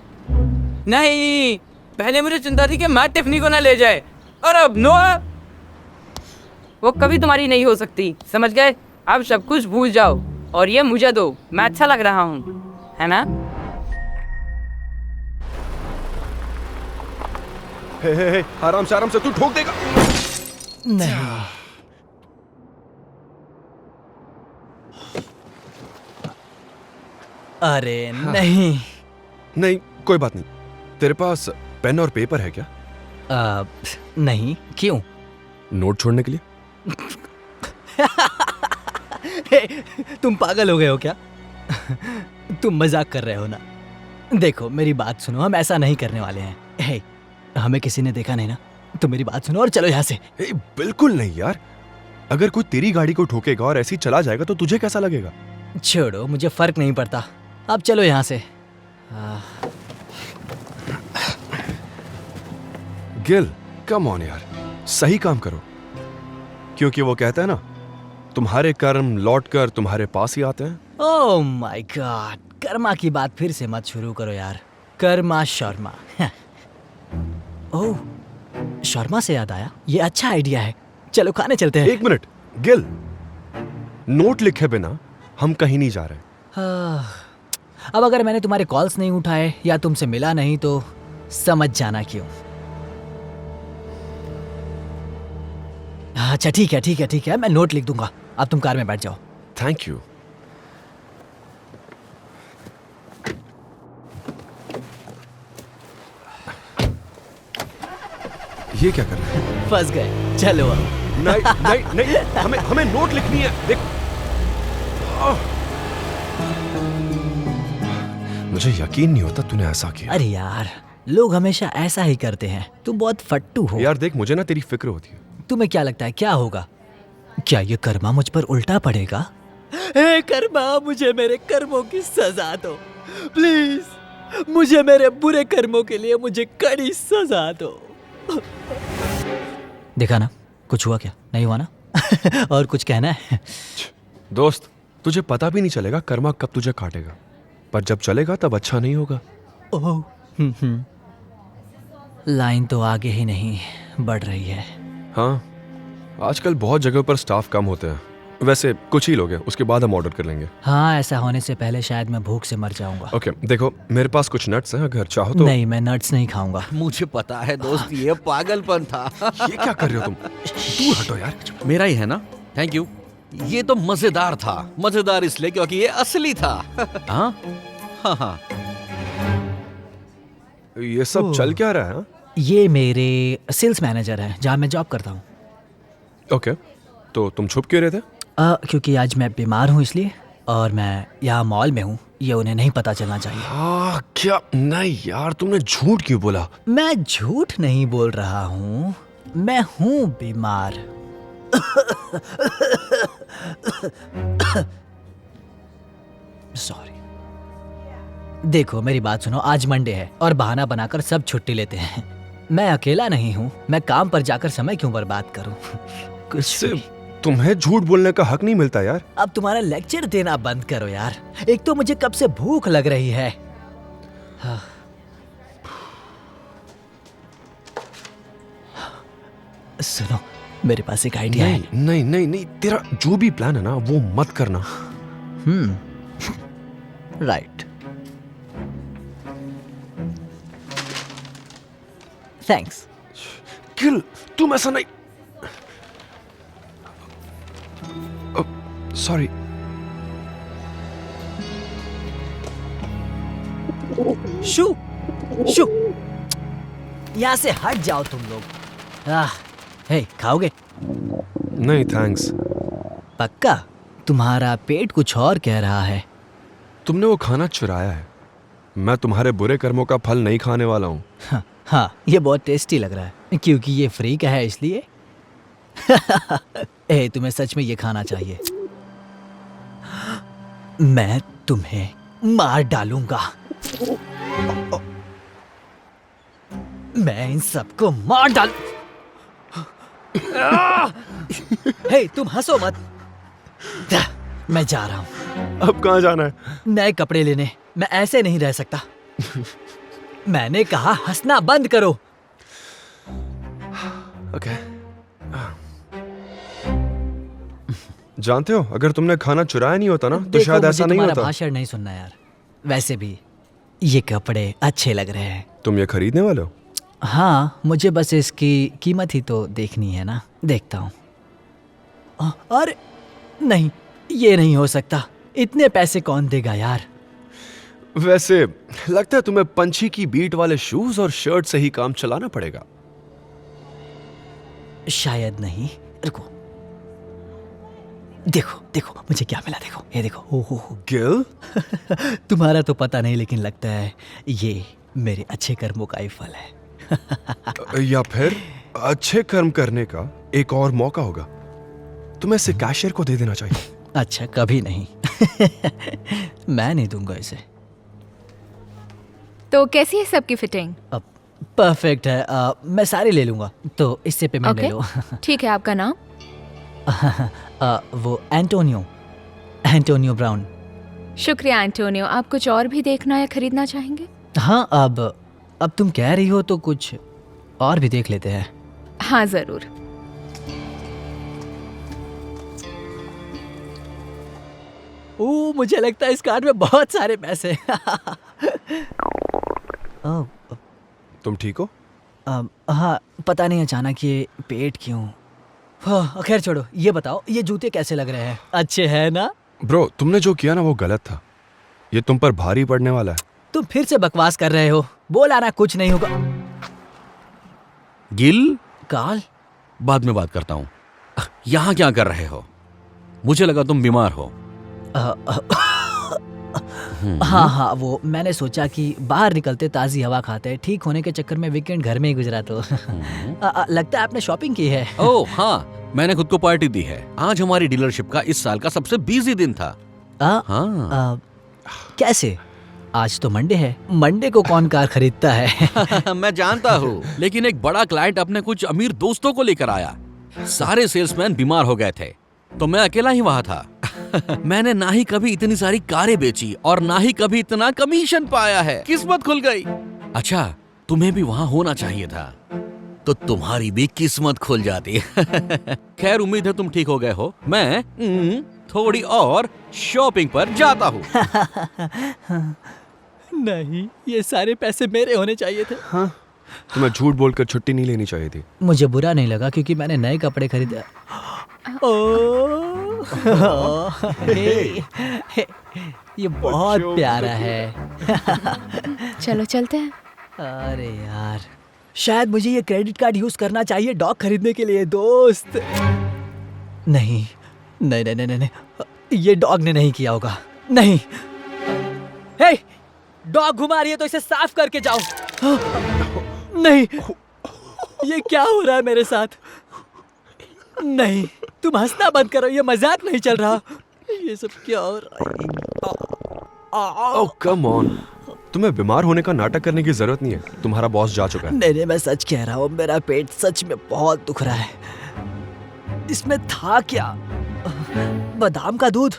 Speaker 7: नहीं, पहले मुझे चिंता थी कि मैट टिफनी को ना ले जाए, और अब नोआ।
Speaker 10: वो कभी तुम्हारी नहीं हो सकती, समझ गए? अब सब कुछ भूल जाओ और ये मुझे दो। मैं अच्छा लग रहा हूँ, है ना?
Speaker 6: हे, आराम से तू ठोक देगा।
Speaker 2: नहीं।
Speaker 11: अरे नहीं।
Speaker 12: नहीं, कोई बात नहीं। तेरे पास पेन और पेपर है क्या?
Speaker 11: नहीं, क्यों?
Speaker 12: नोट छोड़ने के लिए।
Speaker 11: तुम पागल हो गए हो क्या? तुम मजाक कर रहे हो ना? देखो मेरी बात सुनो, हम ऐसा नहीं करने वाले हैं। हे, हमें किसी ने देखा नहीं ना, तो मेरी बात सुनो और चलो यहाँ से।
Speaker 12: बिल्कुल नहीं यार, अगर कोई तेरी गाड़ी को ठोकेगा और ऐसे ही चला जाएगा तो तुझे कैसा लगेगा?
Speaker 11: छोड़ो, मुझे फर्क नहीं पड़ता। अब चलो यहाँ से।
Speaker 12: गिल, कम ऑन यार, सही काम करो, क्योंकि वो कहता है ना, तुम्हारे कर्म लौटकर तुम्हारे पास ही आते हैं।
Speaker 11: ओह माय गॉड, कर्मा की बात फिर से मत शुरू करो यार। कर्मा शर्मा। ओह, शर्मा से याद आया, ये अच्छा आइडिया है। चलो खाने चलते हैं।
Speaker 12: एक मिनट गिल, नोट लिखे बिना हम कहीं नहीं जा रहे।
Speaker 11: अब अगर मैंने तुम्हारे कॉल्स नहीं उठाए या तुमसे मिला नहीं तो समझ जाना क्यों। अच्छा ठीक है, ठीक है, ठीक है, मैं नोट लिख दूंगा। अब तुम कार में बैठ जाओ।
Speaker 12: Thank you. ये क्या कर रहे हैं?
Speaker 11: फंस गए, चलो अब।
Speaker 12: नहीं नहीं नहीं, हमें नोट लिखनी है। देख, मुझे यकीन नहीं होता तूने ऐसा किया।
Speaker 11: अरे यार, लोग हमेशा ऐसा ही करते हैं। तुम बहुत फट्टू हो
Speaker 12: यार। देख, मुझे ना तेरी फिक्र होती है।
Speaker 11: तुम्हें क्या लगता है क्या होगा? क्या ये कर्मा मुझ पर उल्टा पड़ेगा? हे कर्मा, मुझे मेरे कर्मों की सजा दो प्लीज। मुझे मेरे बुरे कर्मों के लिए मुझे कड़ी सजा दो। देखा ना, कुछ हुआ क्या? नहीं हुआ ना? और कुछ कहना है?
Speaker 12: दोस्त, तुझे पता भी नहीं चलेगा कर्मा कब तुझे काटेगा, पर जब चलेगा तब अच्छा नहीं होगा।
Speaker 11: ओह, लाइन तो आगे ही नहीं बढ़ रही है।
Speaker 12: हाँ, आजकल बहुत जगह पर स्टाफ कम होते हैं। वैसे कुछ ही लोग हैं, उसके बाद हम ऑर्डर कर लेंगे।
Speaker 11: हाँ, ऐसा होने से पहले शायद मैं भूख से मर जाऊंगा।
Speaker 12: ओके, देखो मेरे पास कुछ नट्स हैं, अगर चाहो तो।
Speaker 11: नहीं, मैं नट्स नहीं खाऊंगा।
Speaker 6: मुझे पता है दोस्त, ये पागलपन था।
Speaker 12: ये क्या कर रहे हो तुम? दूर हटो यार।
Speaker 6: मेरा ही है ना? Thank you. ये तो मजेदार था। मजेदार इसलिए क्योंकि ये असली था। हाँ हाँ हाँ।
Speaker 12: ये सब चल क्या रहा है?
Speaker 11: ये मेरे सेल्स मैनेजर हैं, जहाँ मैं जॉब करता हूँ।
Speaker 12: ओके, तो तुम छुप क्यों रहे थे?
Speaker 11: क्योंकि आज मैं बीमार हूँ इसलिए, और मैं यहाँ मॉल में हूँ, ये उन्हें नहीं पता चलना चाहिए।
Speaker 12: क्या? नहीं यार, तुमने झूठ क्यों बोला?
Speaker 11: मैं झूठ नहीं बोल रहा हूँ, मैं हूँ बीमार। सॉरी। देखो मेरी बात सुनो, आज मंडे है और बहाना बनाकर सब छुट्टी लेते हैं। मैं अकेला नहीं हूँ, मैं काम पर जाकर समय क्यों बर्बाद करूँ? कुछ
Speaker 12: तुम्हें झूठ बोलने का हक नहीं मिलता यार।
Speaker 11: अब तुम्हारा लेक्चर देना बंद करो यार। एक तो मुझे कब से भूख लग रही है। सुनो, मेरे पास एक आइडिया है।
Speaker 12: नहीं नहीं नहीं, तेरा जो भी प्लान है ना वो मत करना।
Speaker 11: Right, thanks.
Speaker 12: गिल, तुम ऐसा नहीं। सॉरी।
Speaker 11: शू शू, यहाँ से हट जाओ तुम लोग। हे, खाओगे?
Speaker 12: नहीं थैंक्स।
Speaker 11: पक्का? तुम्हारा पेट कुछ और कह रहा है।
Speaker 12: तुमने वो खाना चुराया है। मैं तुम्हारे बुरे कर्मों का फल नहीं खाने वाला हूँ।
Speaker 11: हाँ, ये बहुत टेस्टी लग रहा है, क्योंकि ये फ्री का है इसलिए। तुम्हें सच में ये खाना चाहिए। मैं तुम्हें मार डालूंगा। मैं इन सबको मार डाल। हे, तुम हंसो मत। मैं जा रहा हूँ।
Speaker 12: अब कहाँ जाना है?
Speaker 11: नए कपड़े लेने। मैं ऐसे नहीं रह सकता। मैंने कहा हंसना बंद करो।
Speaker 12: ओके। जानते हो, अगर तुमने खाना चुराया नहीं होता ना तो शायद ऐसा नहीं होता।
Speaker 11: भाषण नहीं सुनना यार। वैसे भी ये कपड़े अच्छे लग रहे हैं।
Speaker 12: तुम ये खरीदने वाले हो?
Speaker 11: हाँ, मुझे बस इसकी कीमत ही तो देखनी है ना। देखता हूँ। अरे नहीं, ये नहीं हो सकता। इतने पैसे कौन देगा यार?
Speaker 12: वैसे लगता है तुम्हें पंछी की बीट वाले शूज और शर्ट से ही काम चलाना पड़ेगा।
Speaker 11: शायद नहीं। रुको, देखो देखो मुझे क्या मिला, देखो ये देखो। ओहो
Speaker 12: गिल,
Speaker 11: तुम्हारा तो पता नहीं, लेकिन लगता है ये मेरे अच्छे कर्मों का ही फल है।
Speaker 12: या फिर अच्छे कर्म करने का एक और मौका होगा। तुम्हें इसे कैशियर को दे देना चाहिए।
Speaker 11: अच्छा, कभी नहीं। मैं नहीं दूंगा इसे।
Speaker 13: तो कैसी है सबकी फिटिंग?
Speaker 11: अब परफेक्ट है। मैं सारी ले लूंगा, तो इससे पेमेंट ले लो।
Speaker 13: ठीक है, आपका नाम?
Speaker 11: वो एंटोनियो ब्राउन।
Speaker 13: शुक्रिया एंटोनियो। आप कुछ और भी देखना या खरीदना चाहेंगे?
Speaker 11: हाँ, अब तुम कह रही हो तो कुछ और भी देख लेते हैं।
Speaker 13: हाँ जरूर।
Speaker 11: मुझे लगता है इस कार्ड में बहुत सारे पैसे।
Speaker 12: तुम ठीक हो?
Speaker 11: हाँ, पता नहीं अचानक ये पेट क्यों। खैर छोड़ो, ये बताओ ये जूते कैसे लग रहे हैं? अच्छे हैं ना?
Speaker 12: ब्रो, तुमने जो किया ना वो गलत था। ये तुम पर भारी पड़ने वाला है।
Speaker 11: तुम फिर से बकवास कर रहे हो। बोला ना कुछ नहीं होगा।
Speaker 14: गिल,
Speaker 11: काल,
Speaker 14: बाद में बात करता हूँ। यहाँ क्या कर रहे हो? मुझे लगा तुम बीमार हो।
Speaker 11: हाँ, वो मैंने सोचा कि बाहर निकलते ताज़ी हवा खाते। ठीक होने के चक्कर में वीकेंड घर में ही गुजरा तो। लगता है आपने शॉपिंग की है।
Speaker 14: ओह हाँ, मैंने खुद को पार्टी दी है। आज हमारी डीलरशिप का इस साल का सबसे बिजी दिन था।
Speaker 11: हाँ। कैसे? आज तो मंडे है। मंडे को कौन कार खरीदता है?
Speaker 14: मैं जानता हूँ, लेकिन एक बड़ा क्लाइंट अपने कुछ अमीर दोस्तों को लेकर आया। सारे सेल्समैन बीमार हो गए थे, तो मैं अकेला ही वहाँ था। मैंने ना ही कभी इतनी सारी कारें बेची और ना ही कभी इतना कमीशन पाया है। किस्मत खुल गई। अच्छा, तुम्हें भी वहाँ होना चाहिए था, तो तुम्हारी भी किस्मत खुल जाती। खैर, उम्मीद है तुम ठीक हो गए हो। मैं थोड़ी और शॉपिंग पर जाता हूँ।
Speaker 11: नहीं, ये सारे पैसे मेरे होने चाहिए थे।
Speaker 12: हाँ, तुम्हें झूठ बोलकर छुट्टी नहीं लेनी चाहिए थी।
Speaker 11: मुझे बुरा नहीं लगा क्योंकि मैंने नए कपड़े खरीदे। ये बहुत प्यारा है।
Speaker 13: चलो चलते हैं।
Speaker 11: अरे यार, शायद मुझे ये क्रेडिट कार्ड यूज करना चाहिए डॉग खरीदने के लिए। दोस्त, नहीं नहीं नहीं नहीं नहीं, ये डॉग ने नहीं किया होगा। नहीं, हे, डॉग घुमा रही है तो इसे साफ करके जाओ। नहीं, ये क्या हो रहा है मेरे साथ? नहीं, तुम हंसना बंद करो, ये मजाक नहीं चल रहा। ये सब क्या हो रहा है?
Speaker 12: ओह कम ऑन, तुम्हें बीमार होने का नाटक करने की जरूरत नहीं है। तुम्हारा बॉस जा चुका है।
Speaker 11: नहीं, मैं सच कह रहा हूँ, मेरा पेट सच में बहुत दुख रहा है। इसमें था क्या? बादाम का दूध?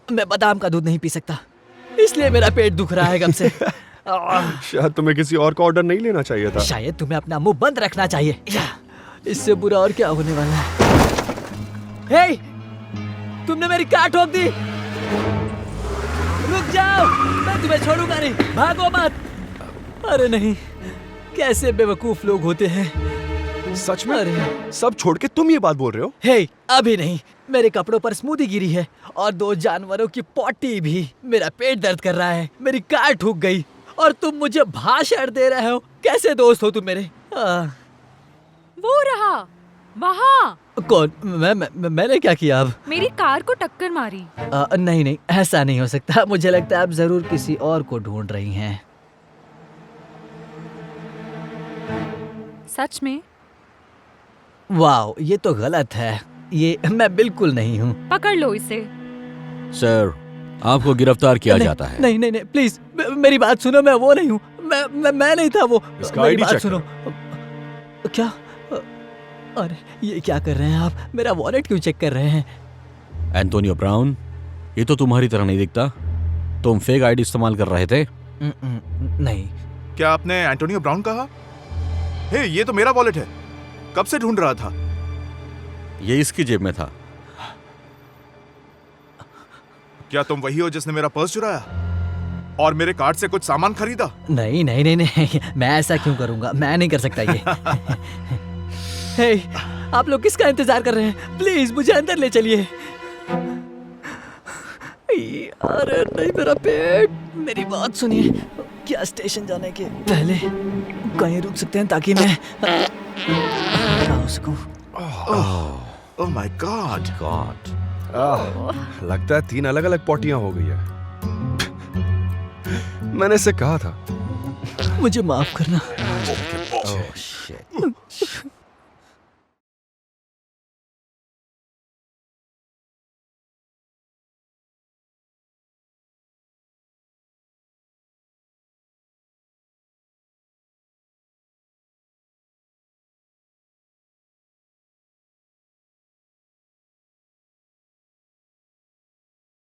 Speaker 11: मैं बादाम का दूध नहीं पी सकता, इसलिए मेरा पेट दुख रहा है कब से।
Speaker 12: शायद तुम्हें किसी और का ऑर्डर नहीं लेना चाहिए था।
Speaker 11: शायद तुम्हें अपना मुंह बंद रखना चाहिए। इससे बुरा और क्या होने वाला है? हे, तुमने मेरी कार ठोक दी। रुक जाओ, मैं तुम्हें छोड़ूंगा नहीं, भागो मत। अरे नहीं, कैसे बेवकूफ लोग होते हैं।
Speaker 12: सच में? अरे सब छोड़ के तुम ये बात बोल रहे हो?
Speaker 11: हे, अभी नहीं। मेरे कपड़ों पर स्मूदी गिरी है और 2 जानवरों की पॉटी भी। मेरा पेट दर्द कर रहा है, मेरी कार ठुक गई और तुम मुझे भाषण दे रहे हो। कैसे दोस्त हो तुम मेरे?
Speaker 15: वो रहा वहाँ।
Speaker 11: कौन? मैंने क्या किया? अब
Speaker 15: मेरी कार को टक्कर मारी।
Speaker 11: नहीं नहीं, ऐसा नहीं हो सकता। मुझे लगता है आप जरूर किसी और को ढूंढ रही हैं।
Speaker 15: सच में?
Speaker 11: वाह, ये तो गलत है। ये मैं बिल्कुल नहीं हूँ।
Speaker 15: पकड़ लो इसे।
Speaker 14: सर, आपको गिरफ्तार किया जाता है।
Speaker 11: नहीं नहीं नहीं, प्लीज मेरी बात सुनो। मैं वो नहीं हूँ। मैं नहीं था वो। मेरी बात सुनो। क्या? अरे ये क्या कर रहे हैं आप? मेरा वॉलेट क्यों चेक कर रहे हैं?
Speaker 14: एंटोनियो ब्राउन, ये तो तुम्हारी तरह नहीं दिखता। तुम फेक आईडी इस्तेमाल कर रहे थे।
Speaker 11: नहीं।
Speaker 16: क्या आपने एंटोनियो ब्राउन कहा? हे, ये तो मेरा वॉलेट है। कब से ढूंढ रहा था।
Speaker 14: ये इसकी जेब में था।
Speaker 16: क्या तुम वही हो जिसने मेरा पर्स चुराया और मेरे कार्ड से कुछ सामान खरीदा?
Speaker 11: नहीं नहीं नहीं नहीं, मैं ऐसा क्यों करूंगा? मैं नहीं कर सकता ये। हे, आप लोग किसका इंतजार कर रहे हैं? प्लीज मुझे अंदर ले चलिए। अरे नहीं मेरा पेट। मेरी बात सुनिए, क्या स्टेशन जाने के पहले कहीं रुक सकते हैं ताकि मैं खा सकूं?
Speaker 16: ओह माय गॉड
Speaker 12: लगता है 3 अलग अलग पॉटियां हो गई है। मैंने इसे कहा था।
Speaker 11: मुझे माफ करना।